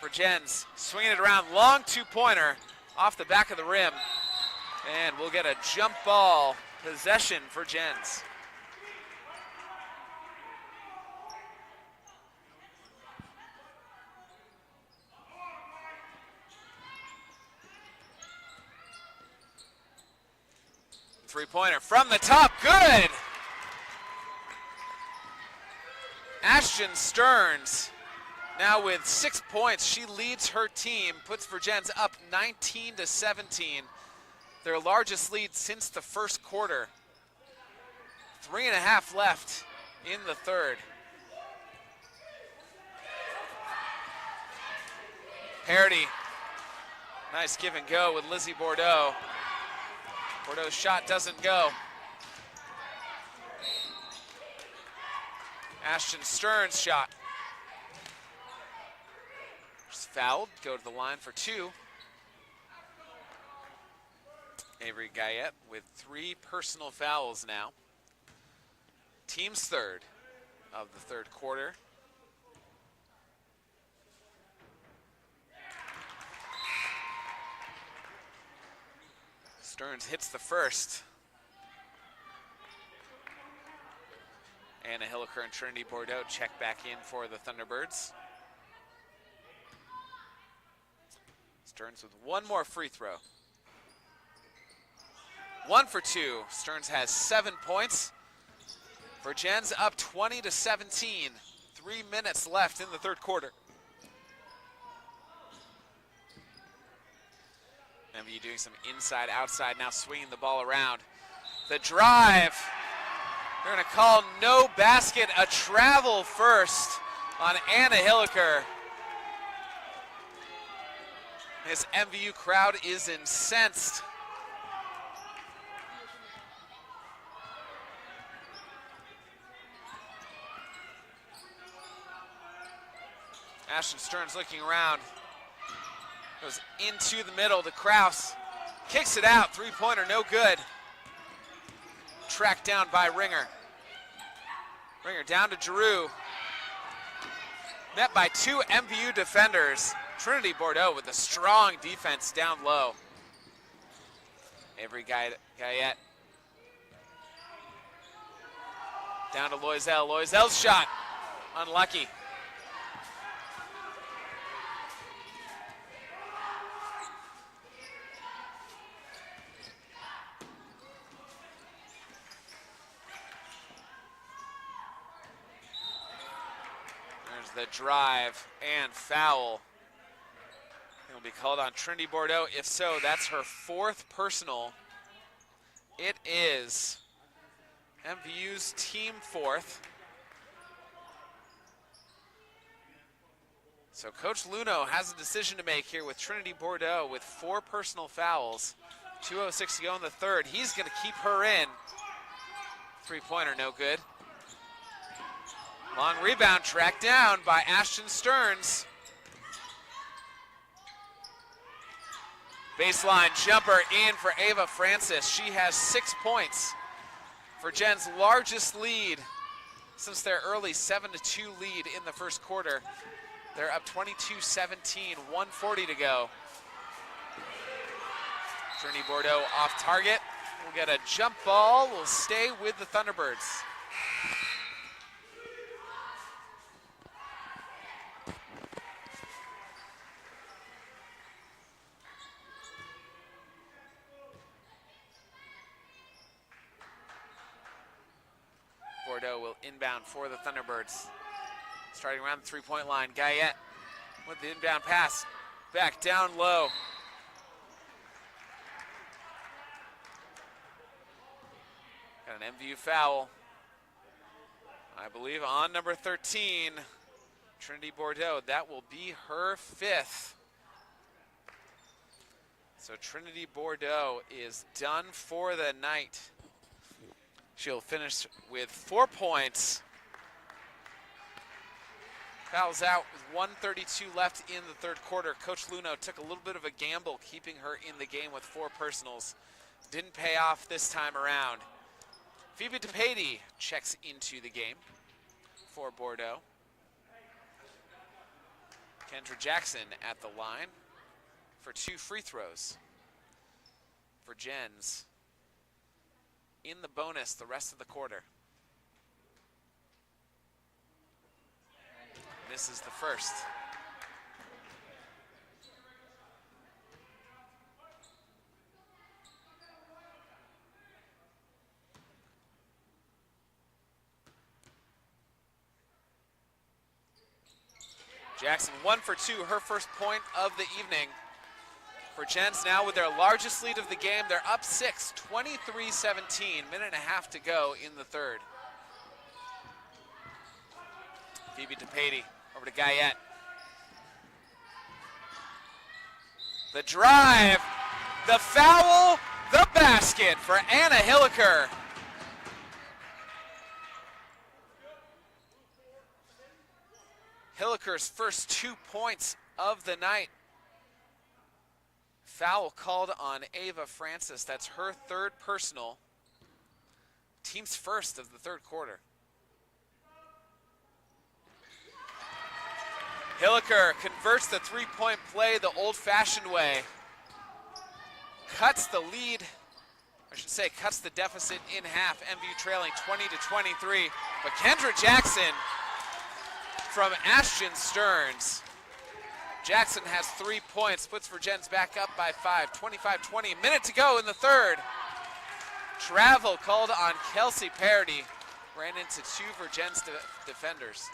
Speaker 2: Vergennes swinging it around. Long two-pointer off the back of the rim. And we'll get a jump ball possession for Vergennes. Three-pointer from the top, good! Ashton Stearns now with 6 points. She leads her team, puts Vergennes up 19-17. Their largest lead since the first quarter. 3.5 left in the third. Parity, nice give and go with Lizzie Bordeaux. Bordeaux's shot doesn't go. Ashton Stearns' shot. She's fouled, go to the line for two. Avery Guyette with 3 personal fouls now. Team's third of the third quarter. Stearns hits the first. Anna Hilliker and Trinity Bordeaux check back in for the Thunderbirds. Stearns with one more free throw. 1 for 2. Stearns has 7 points. Vergennes up 20-17. 3 minutes left in the third quarter. MVU doing some inside, outside, now swinging the ball around. The drive. They're going to call no basket, a travel first on Anna Hilliker. This MVU crowd is incensed. Ashton Stearns looking around. Goes into the middle to Kraus. Kicks it out, three-pointer, no good. Tracked down by Ringer. Ringer down to Giroux. Met by 2 MVU defenders. Trinity Bordeaux with a strong defense down low. Avery Guyette. Down to Loisel. Loisel's shot, unlucky. The drive and foul. It will be called on Trinity Bordeaux. If so, that's her 4th personal. It is MVU's team 4th. So Coach Luno has a decision to make here with Trinity Bordeaux with 4 personal fouls. 2:06 to go in the third. He's going to keep her in. Three-pointer, no good. Long rebound tracked down by Ashton Stearns. Baseline jumper in for Ava Francis. She has 6 points. Vergennes' largest lead since their early 7-2 lead in the first quarter. They're up 22-17, 1:40 to go. Trinity Bordeaux off target. We'll get a jump ball. We'll stay with the Thunderbirds. Bordeaux will inbound for the Thunderbirds. Starting around the three-point line, Guyette with the inbound pass. Back down low. Got an MVU foul, I believe, on number 13, Trinity Bordeaux. That will be her 5th. So Trinity Bordeaux is done for the night. She'll finish with 4 points. Fouls out with 1:32 left in the third quarter. Coach Luno took a little bit of a gamble keeping her in the game with 4 personals. Didn't pay off this time around. Phoebe DePady checks into the game for Bordeaux. Kendra Jackson at the line for 2 free throws. Vergennes in the bonus the rest of the quarter. Misses the first. Jackson 1 for 2, her first point of the evening. Vergennes now with their largest lead of the game. They're up 6, 23-17, minute and a half to go in the third. Phoebe DePady over to Guyette. The drive, the foul, the basket for Anna Hilliker. Hilliker's first 2 points of the night. Foul called on Ava Francis. That's her third personal. Team's first of the third quarter. Hilliker converts the three-point play the old-fashioned way. Cuts the lead, I should say cuts the deficit in half. MVU trailing 20-23. But Kendra Jackson from Ashton Stearns. Jackson has 3 points, puts Vergennes back up by 5, 25-20, minute to go in the third. Travel called on Kelsey Parody, ran into 2 Vergennes defenders.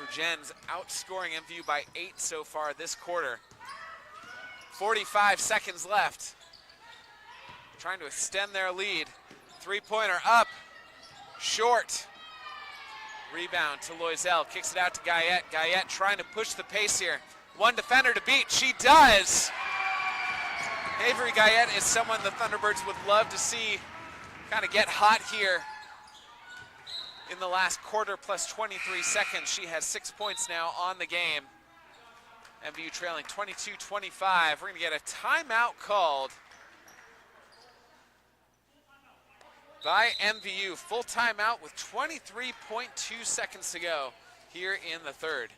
Speaker 2: Vergennes outscoring MVU by 8 so far this quarter. 45 seconds left. Trying to extend their lead. Three-pointer up, short. Rebound to Loisel, kicks it out to Guyette. Guyette trying to push the pace here. One defender to beat, she does. Avery Guyette is someone the Thunderbirds would love to see kind of get hot here. In the last quarter plus 23 seconds, she has 6 points now on the game. MVU trailing 22-25. We're gonna get a timeout called by MVU. Full timeout with 23.2 seconds to go here in the third.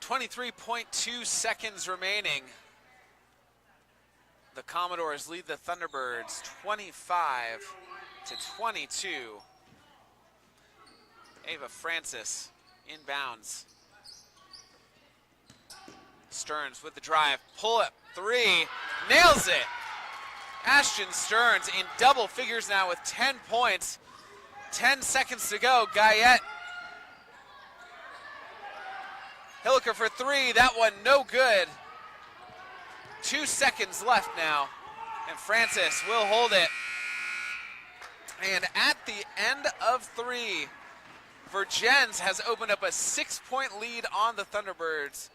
Speaker 2: .2 seconds remaining. The Commodores lead the Thunderbirds 25-22. Ava Francis inbounds. Stearns with the drive, pull up, 3, nails it. Ashton Stearns in double figures now with 10 points. 10 seconds to go, Guyette. Hilliker for 3, that one no good. 2 seconds left now, and Francis will hold it. And at the end of 3, Vergennes has opened up a 6-point lead on the Thunderbirds,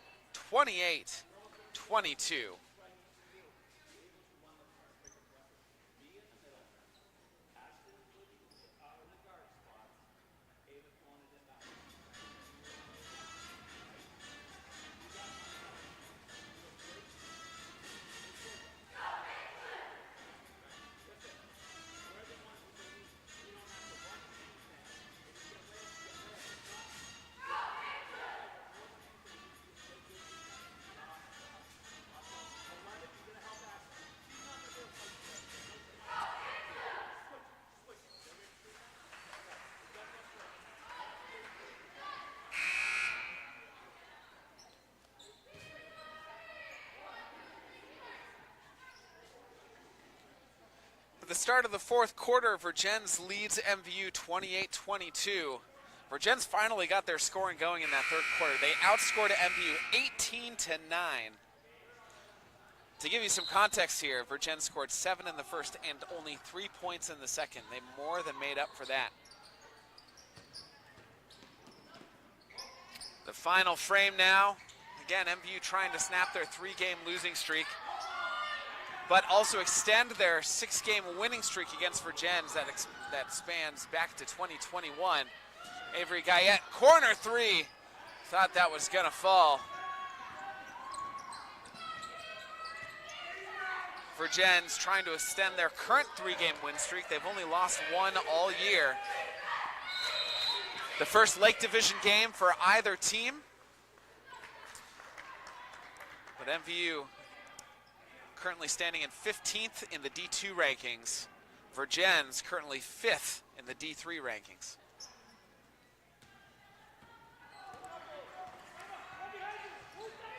Speaker 2: 28-22. start of the fourth quarter, Vergennes leads MVU 28-22. Vergennes finally got their scoring going in that third quarter. They outscored MVU 18-9. To give you some context here, Vergennes scored 7 in the first and only 3 points in the second. They more than made up for that. The final frame now. Again, MVU trying to snap their 3-game losing streak, but also extend their 6-game winning streak against Vergennes that spans back to 2021. Avery Guyette, corner 3. Thought that was gonna fall. Vergennes trying to extend their current 3-game win streak. They've only lost 1 all year. The first Lake Division game for either team. But MVU currently standing in 15th in the D2 rankings. Vergennes currently 5th in the D3 rankings.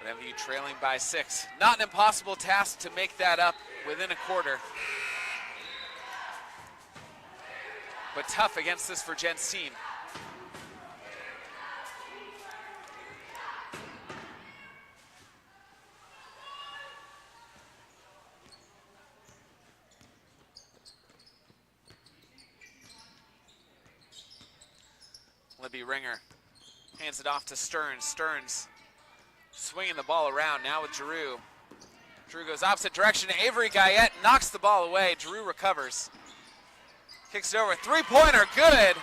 Speaker 2: But MVU trailing by 6. Not an impossible task to make that up within a quarter. But tough against this Vergennes team. Libby Ringer hands it off to Stearns. Stearns swinging the ball around now with Giroux. Giroux goes opposite direction. Avery Guyette knocks the ball away. Giroux recovers. Kicks it over. 3-pointer good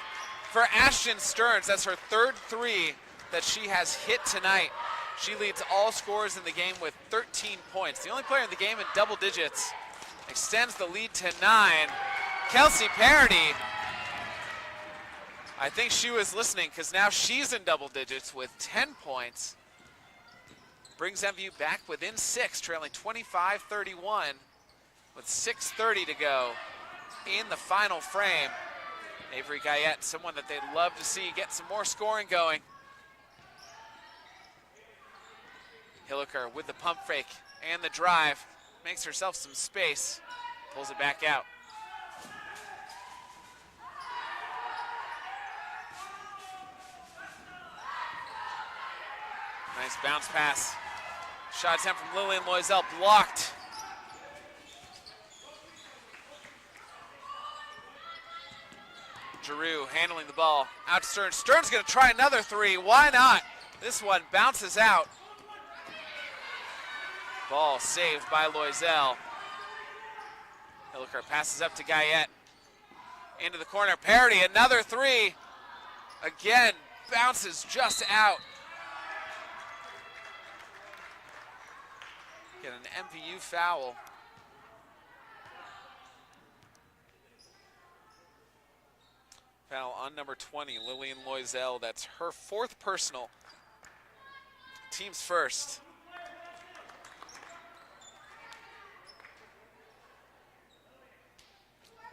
Speaker 2: for Ashton Stearns. That's her 3rd 3 that she has hit tonight. She leads all scorers in the game with 13 points. The only player in the game in double digits. Extends the lead to 9. Kelsey Parody. I think she was listening because now she's in double digits with 10 points. Brings MVU back within 6, trailing 25-31 with 6:30 to go in the final frame. Avery Guyette, someone that they'd love to see get some more scoring going. Hilliker with the pump fake and the drive. Makes herself some space. Pulls it back out. Nice bounce pass. Shot attempt from Lillian Loisel blocked. Giroux handling the ball. Out to Stearns. Stearns gonna try another 3. Why not? This one bounces out. Ball saved by Loisel. Hilliker passes up to Guyette. Into the corner. Parody, another 3. Again, bounces just out. Get an MVU foul. Foul on number 20, Lillian Loisel. That's her 4th personal. Team's first.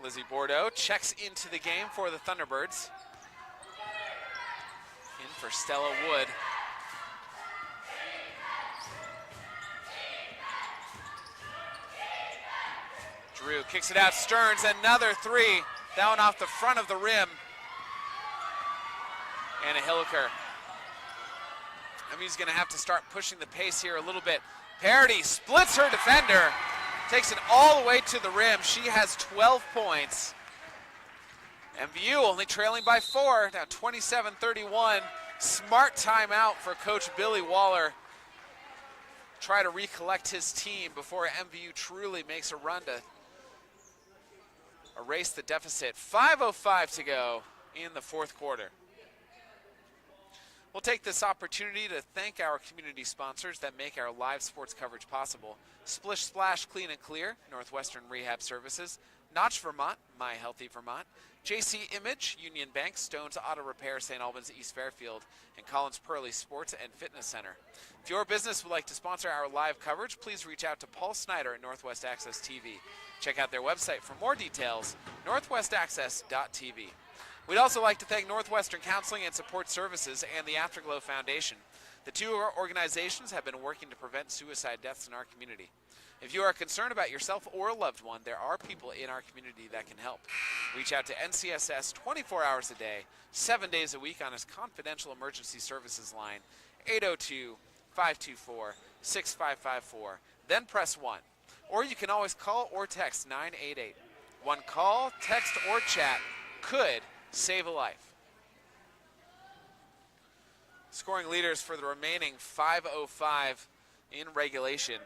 Speaker 2: Lizzie Bordeaux checks into the game for the Thunderbirds. In for Stella Wood. Giroux kicks it out. Stearns, another 3. That one off the front of the rim. And a Hilliker. I mean, he's going to have to start pushing the pace here a little bit. Parody splits her defender. Takes it all the way to the rim. She has 12 points. MVU only trailing by 4. Now 27-31. Smart timeout for Coach Billy Waller. Try to recollect his team before MVU truly makes a run to erase the deficit. 5:05 to go in the fourth quarter. We'll take this opportunity to thank our community sponsors that make our live sports coverage possible. Splish Splash Clean and Clear, Northwestern Rehab Services, Notch Vermont, My Healthy Vermont, JC Image, Union Bank, Stone's Auto Repair, St. Albans, East Fairfield, and Collins Pearly Sports and Fitness Center. If your business would like to sponsor our live coverage, please reach out to Paul Snyder at Northwest Access TV. Check out their website for more details, northwestaccess.tv. We'd also like to thank Northwestern Counseling and Support Services and the Afterglow Foundation. The two organizations have been working to prevent suicide deaths in our community. If you are concerned about yourself or a loved one, there are people in our community that can help. Reach out to NCSS 24 hours a day, 7 days a week on its confidential emergency services line, 802-524-6554. Then press 1. Or you can always call or text 988. One call, text, or chat could save a life. Scoring leaders for the remaining 5:05 in regulation.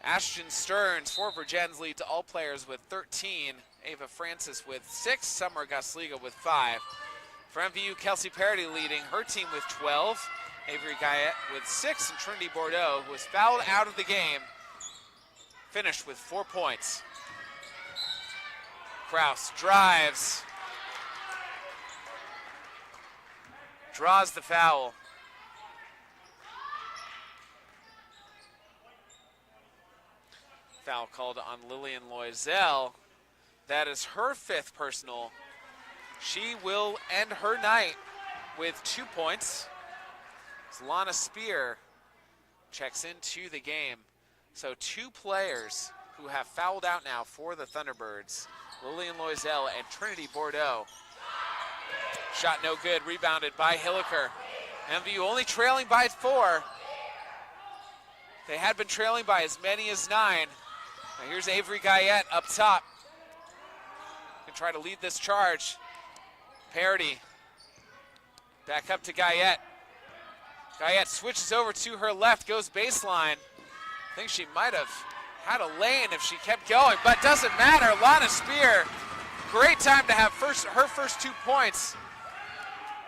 Speaker 2: Ashton Stearns for Vergennes lead to all players with 13. Ava Francis with 6. Summer Gosliga with 5. For MVU, Kelsey Parody leading her team with 12. Avery Guyette with 6. And Trinity Bordeaux, who was fouled out of the game, finished with 4 points. Kraus drives. Draws the foul. Foul called on Lillian Loisel. That is her 5th personal. She will end her night with 2 points. As Lana Spear checks into the game. So 2 players who have fouled out now for the Thunderbirds. Lillian Loisel and Trinity Bordeaux. Shot no good, rebounded by Hilliker. MVU only trailing by 4. They had been trailing by as many as 9. Now here's Avery Guyette up top. Can try to lead this charge. Parody. Back up to Guyette. Guyette switches over to her left, goes baseline. I think she might have had a lane if she kept going, but doesn't matter. Lana Spear, great time to have her first 2 points.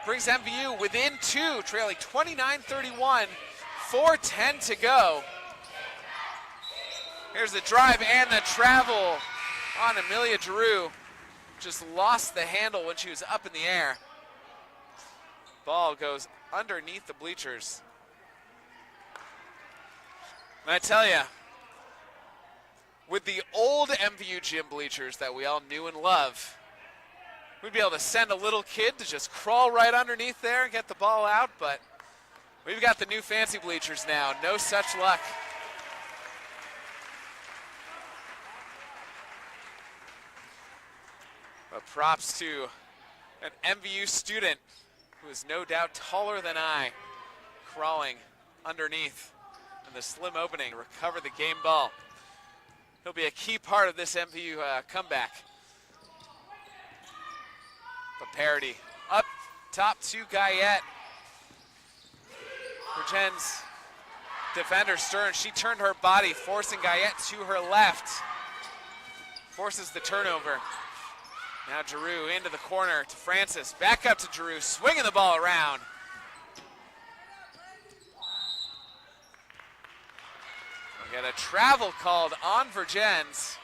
Speaker 2: Brings MVU within 2, trailing 29-31, 4:10 to go. Here's the drive and the travel on Amelia Giroux. Just lost the handle when she was up in the air. Ball goes underneath the bleachers. And I tell you, with the old MVU gym bleachers that we all knew and love, we'd be able to send a little kid to just crawl right underneath there and get the ball out, but we've got the new fancy bleachers now. No such luck. But props to an MVU student who is no doubt taller than I, crawling underneath in the slim opening to recover the game ball. He'll be a key part of this MVU comeback. But Parody up top to Guyette. Vergennes defender Stearns, she turned her body, forcing Guyette to her left. Forces the turnover. Now Giroux into the corner to Francis. Back up to Giroux, swinging the ball around. We got a travel called on Vergennes.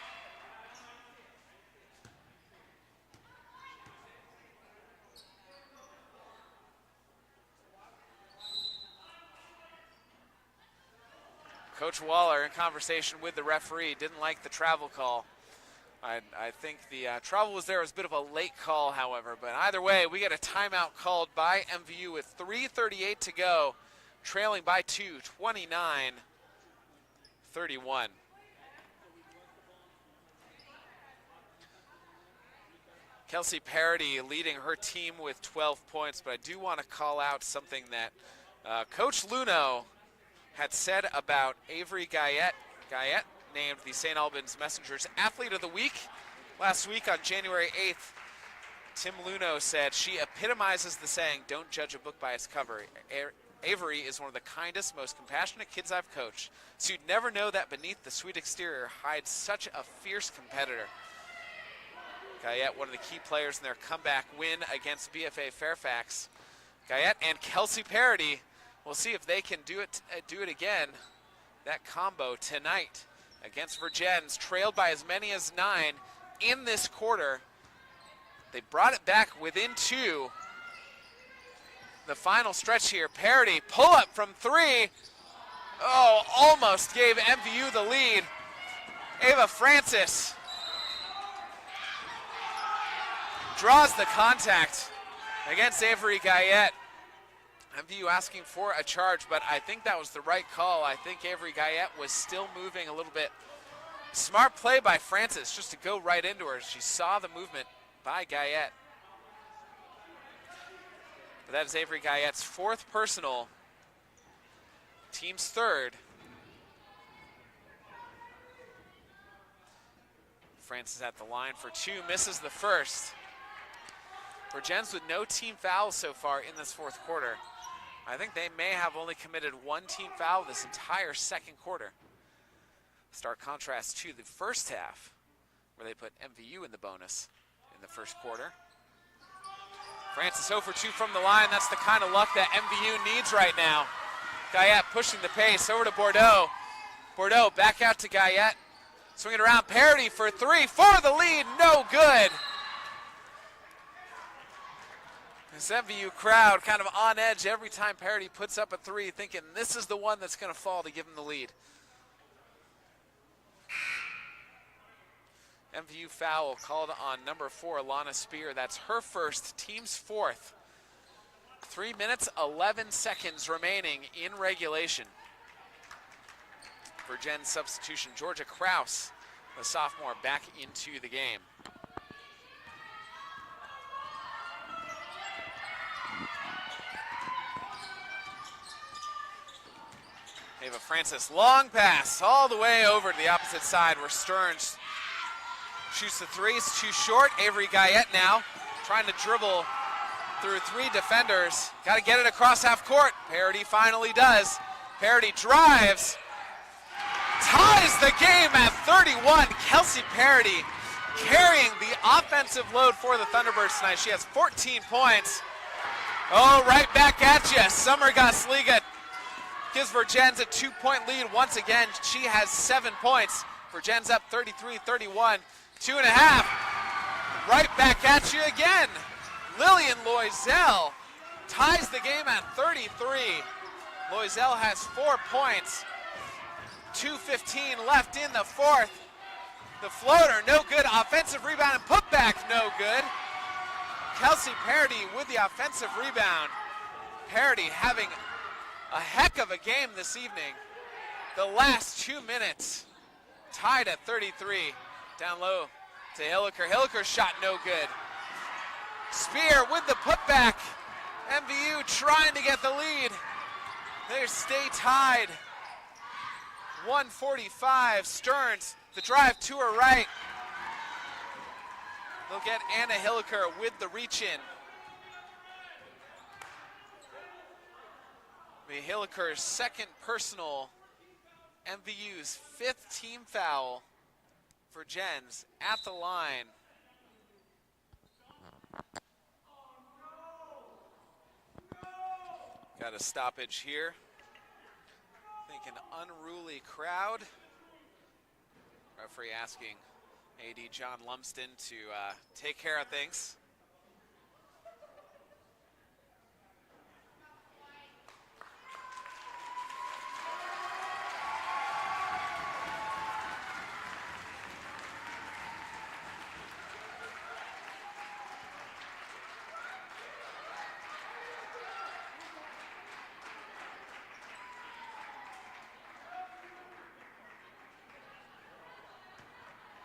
Speaker 2: Coach Waller, in conversation with the referee, didn't like the travel call. I think the travel was there. It was a bit of a late call, however. But either way, we get a timeout called by MVU with 3:38 to go, trailing by 2, 29-31. Kelsey Parody leading her team with 12 points, but I do want to call out something that Coach Luno had said about Avery Guyette. Guyette named the St. Albans Messengers Athlete of the Week last week on January 8th. Tim Luno said, she epitomizes the saying, don't judge a book by its cover. Avery is one of the kindest, most compassionate kids I've coached, so you'd never know that beneath the sweet exterior hides such a fierce competitor. Guyette, one of the key players in their comeback win against BFA Fairfax. Guyette and Kelsey Parody, we'll see if they can do it again. That combo tonight against Vergennes, trailed by as many as 9 in this quarter. They brought it back within 2. The final stretch here, Parody, pull up from 3. Oh, almost gave MVU the lead. Ava Francis draws the contact against Avery Guyette. MVU asking for a charge, but I think that was the right call. I think Avery Guyette was still moving a little bit. Smart play by Francis just to go right into her. She saw the movement by Guyette. But that is Avery Guyette's 4th personal, team's 3rd. Francis at the line for 2, misses the first. Vergennes with no team fouls so far in this 4th quarter. I think they may have only committed 1 team foul this entire 2nd quarter. Stark contrast to the first half, where they put MVU in the bonus in the 1st quarter. Francis 0 for 2 from the line. That's the kind of luck that MVU needs right now. Guyette pushing the pace over to Bordeaux. Bordeaux back out to Guyette. Swinging around, Parody for 3 for the lead, no good. This MVU crowd kind of on edge every time Parody puts up a 3, thinking this is the one that's going to fall to give him the lead. MVU foul called on number 4, Alana Spear. That's her 1st, team's 4th. 3 minutes, 11 seconds remaining in regulation. Vergennes substitution, Georgia Kraus, the sophomore, back into the game. Ava Francis, long pass all the way over to the opposite side where Stearns shoots the 3, it's too short. Avery Guyette now trying to dribble through 3 defenders. Got to get it across half court. Parody finally does. Parody drives, ties the game at 31. Kelsey Parody carrying the offensive load for the Thunderbirds tonight. She has 14 points. Oh, right back at you. Summer Gosliga gives Vergennes a 2-point lead once again. She has 7 points. Vergennes up 33-31. 2.5. Right back at you again. Lillian Loisel ties the game at 33. Loisel has 4 points. 2:15 left in the 4th. The floater, no good. Offensive rebound and putback, no good. Kelsey Parody with the offensive rebound. Parody having a heck of a game this evening. The last 2 minutes, tied at 33. Down low to Hilliker. Hilliker's shot no good. Spear with the putback. MVU trying to get the lead. They stay tied. 1:45. Stearns, the drive to her right. They'll get Anna Hilliker with the reach in. Hilliker's 2nd personal, MVU's 5th team foul. Vergennes at the line. Got a stoppage here. I think an unruly crowd. Referee asking AD John Lumsden to take care of things.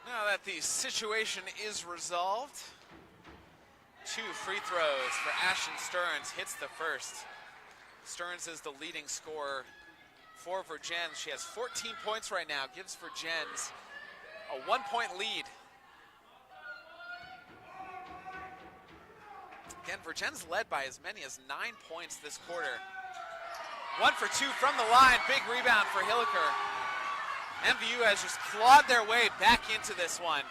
Speaker 2: Now that the situation is resolved, 2 free throws for Ashton Stearns, hits the first. Stearns is the leading scorer for Vergennes. She has 14 points right now, gives Vergennes a 1-point lead. Again, Vergennes led by as many as 9 points this quarter. 1 for 2 from the line, big rebound for Hilliker. MVU has just clawed their way back into this one.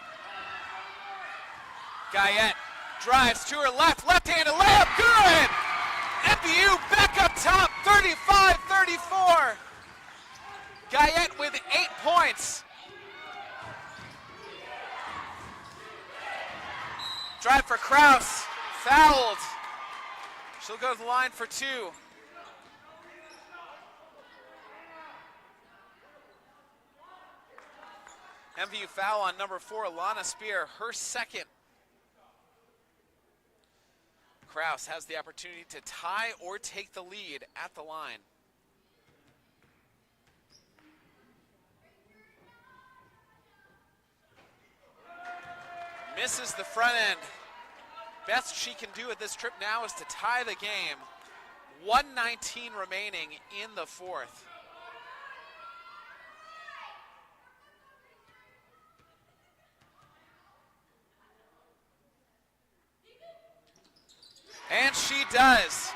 Speaker 2: Guyette drives to her left, left-handed layup, good! MVU back up top, 35-34. Guyette with 8 points. Drive for Kraus, fouled. She'll go to the line for 2. MVU foul on number 4, Alana Spear, her 2nd. Krause has the opportunity to tie or take the lead at the line. Misses the front end. Best she can do at this trip now is to tie the game. 1:19 remaining in the fourth. And she does.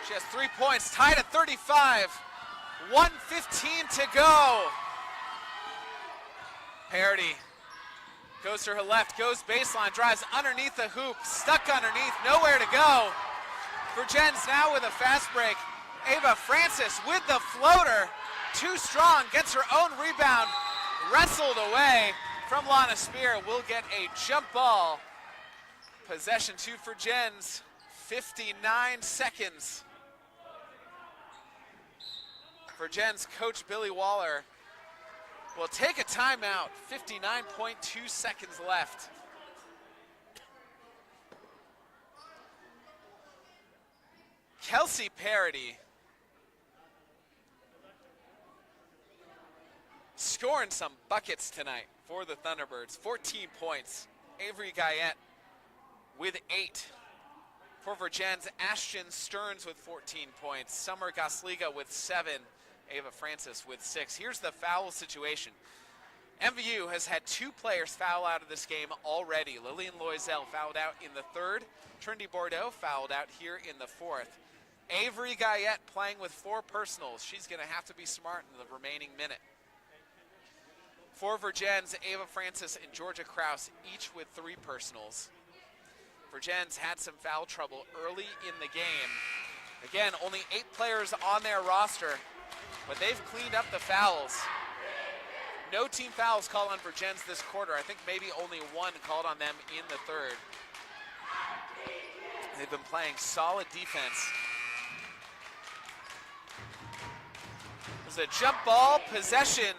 Speaker 2: She has 3 points, tied at 35. 1:15 to go. Parity goes to her left, goes baseline, drives underneath the hoop, stuck underneath, nowhere to go. Vergennes now with a fast break. Ava Francis with the floater, too strong, gets her own rebound, wrestled away from Lana Spear, will get a jump ball. Possession to Vergennes, 59 seconds. Vergennes coach Billy Waller will take a timeout, 59.2 seconds left. Kelsey Parody scoring some buckets tonight for the Thunderbirds. 14 points. Avery Guyette with 8. For Vergennes, Ashton Stearns with 14 points. Summer Gosliga with 7. Ava Francis with 6. Here's the foul situation. MVU has had 2 players foul out of this game already. Lillian Loisel fouled out in the 3rd. Trinity Bordeaux fouled out here in the 4th. Avery Guyette playing with 4 personals. She's going to have to be smart in the remaining minute. For Vergennes, Ava Francis and Georgia Krause, each with 3 personals. Vergennes had some foul trouble early in the game. Again, only 8 players on their roster, but they've cleaned up the fouls. No team fouls called on Vergennes this quarter. I think maybe only 1 called on them in the 3rd. They've been playing solid defense. There's a jump ball, possession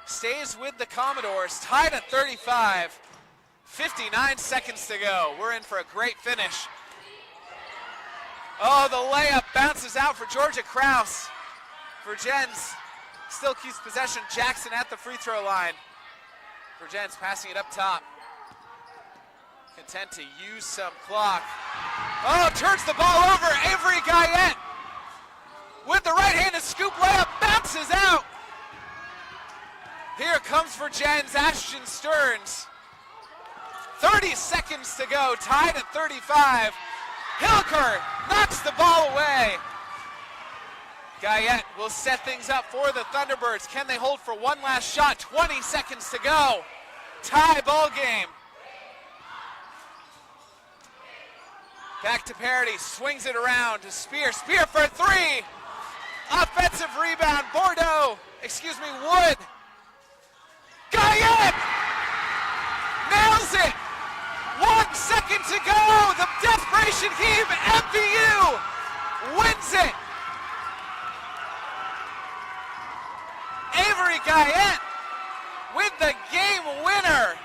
Speaker 2: stays with the Commodores, tied at 35. 59 seconds to go. We're in for a great finish. Oh, the layup bounces out for Georgia Krause. Vergennes still keeps possession. Jackson at the free throw line. Vergennes passing it up top. Content to use some clock. Oh, turns the ball over. Avery Guyette with the right-handed scoop layup, bounces out. Here comes Vergennes, Ashton Stearns. 30 seconds to go, tied at 35. Hilker knocks the ball away. Guyette will set things up for the Thunderbirds. Can they hold for one last shot? 20 seconds to go. Tie ball game. Back to Parody, swings it around to Spear. Spear for 3. Offensive rebound, Wood. Guyette nails it. 1 second to go. The desperation heave, MVU wins it. Avery Guyette with the game winner.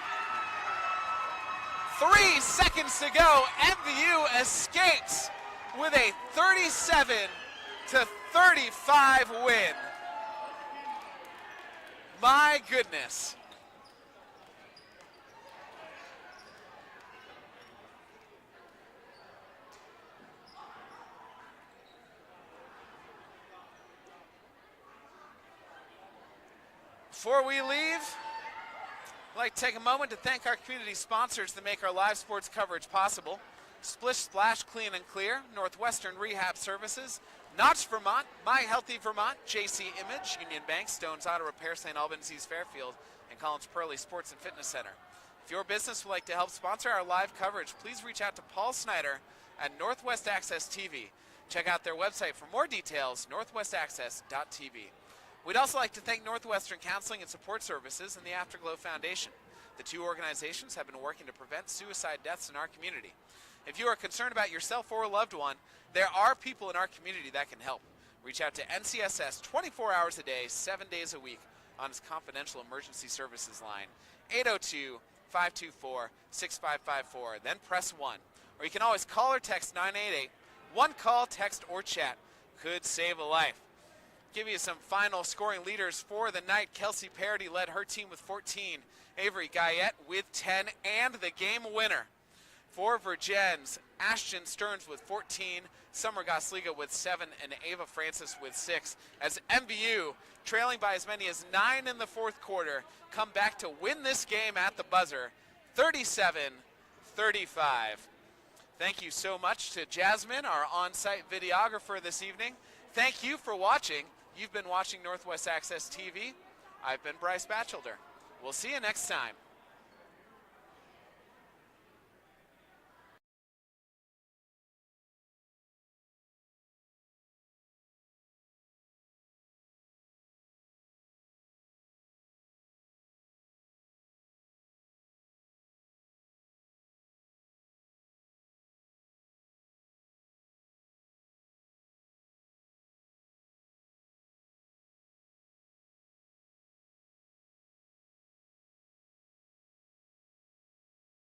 Speaker 2: 3 seconds to go. MVU escapes with a 37-35 win. My goodness. Before we leave, I'd like to take a moment to thank our community sponsors that make our live sports coverage possible. Splish Splash Clean and Clear, Northwestern Rehab Services, Notch Vermont, My Healthy Vermont, JC Image, Union Bank, Stone's Auto Repair, St. Albans East Fairfield, and Collins Pearly Sports and Fitness Center. If your business would like to help sponsor our live coverage, please reach out to Paul Snyder at Northwest Access TV. Check out their website for more details, northwestaccess.tv. We'd also like to thank Northwestern Counseling and Support Services and the Afterglow Foundation. The 2 organizations have been working to prevent suicide deaths in our community. If you are concerned about yourself or a loved one, there are people in our community that can help. Reach out to NCSS 24 hours a day, 7 days a week on its confidential emergency services line, 802-524-6554, then press 1. or you can always call or text 988. One call, text, or chat could save a life. Give you some final scoring leaders for the night. Kelsey Parody led her team with 14. Avery Guyette with 10, and the game winner for Vergennes, Ashton Stearns with 14, Summer Gosliga with 7, and Ava Francis with 6, as MVU, trailing by as many as 9 in the fourth quarter, come back to win this game at the buzzer, 37-35. Thank you so much to Jasmine, our on-site videographer this evening. Thank you for watching. You've been watching Northwest Access TV. I've been Bryce Batchelder. We'll see you next time.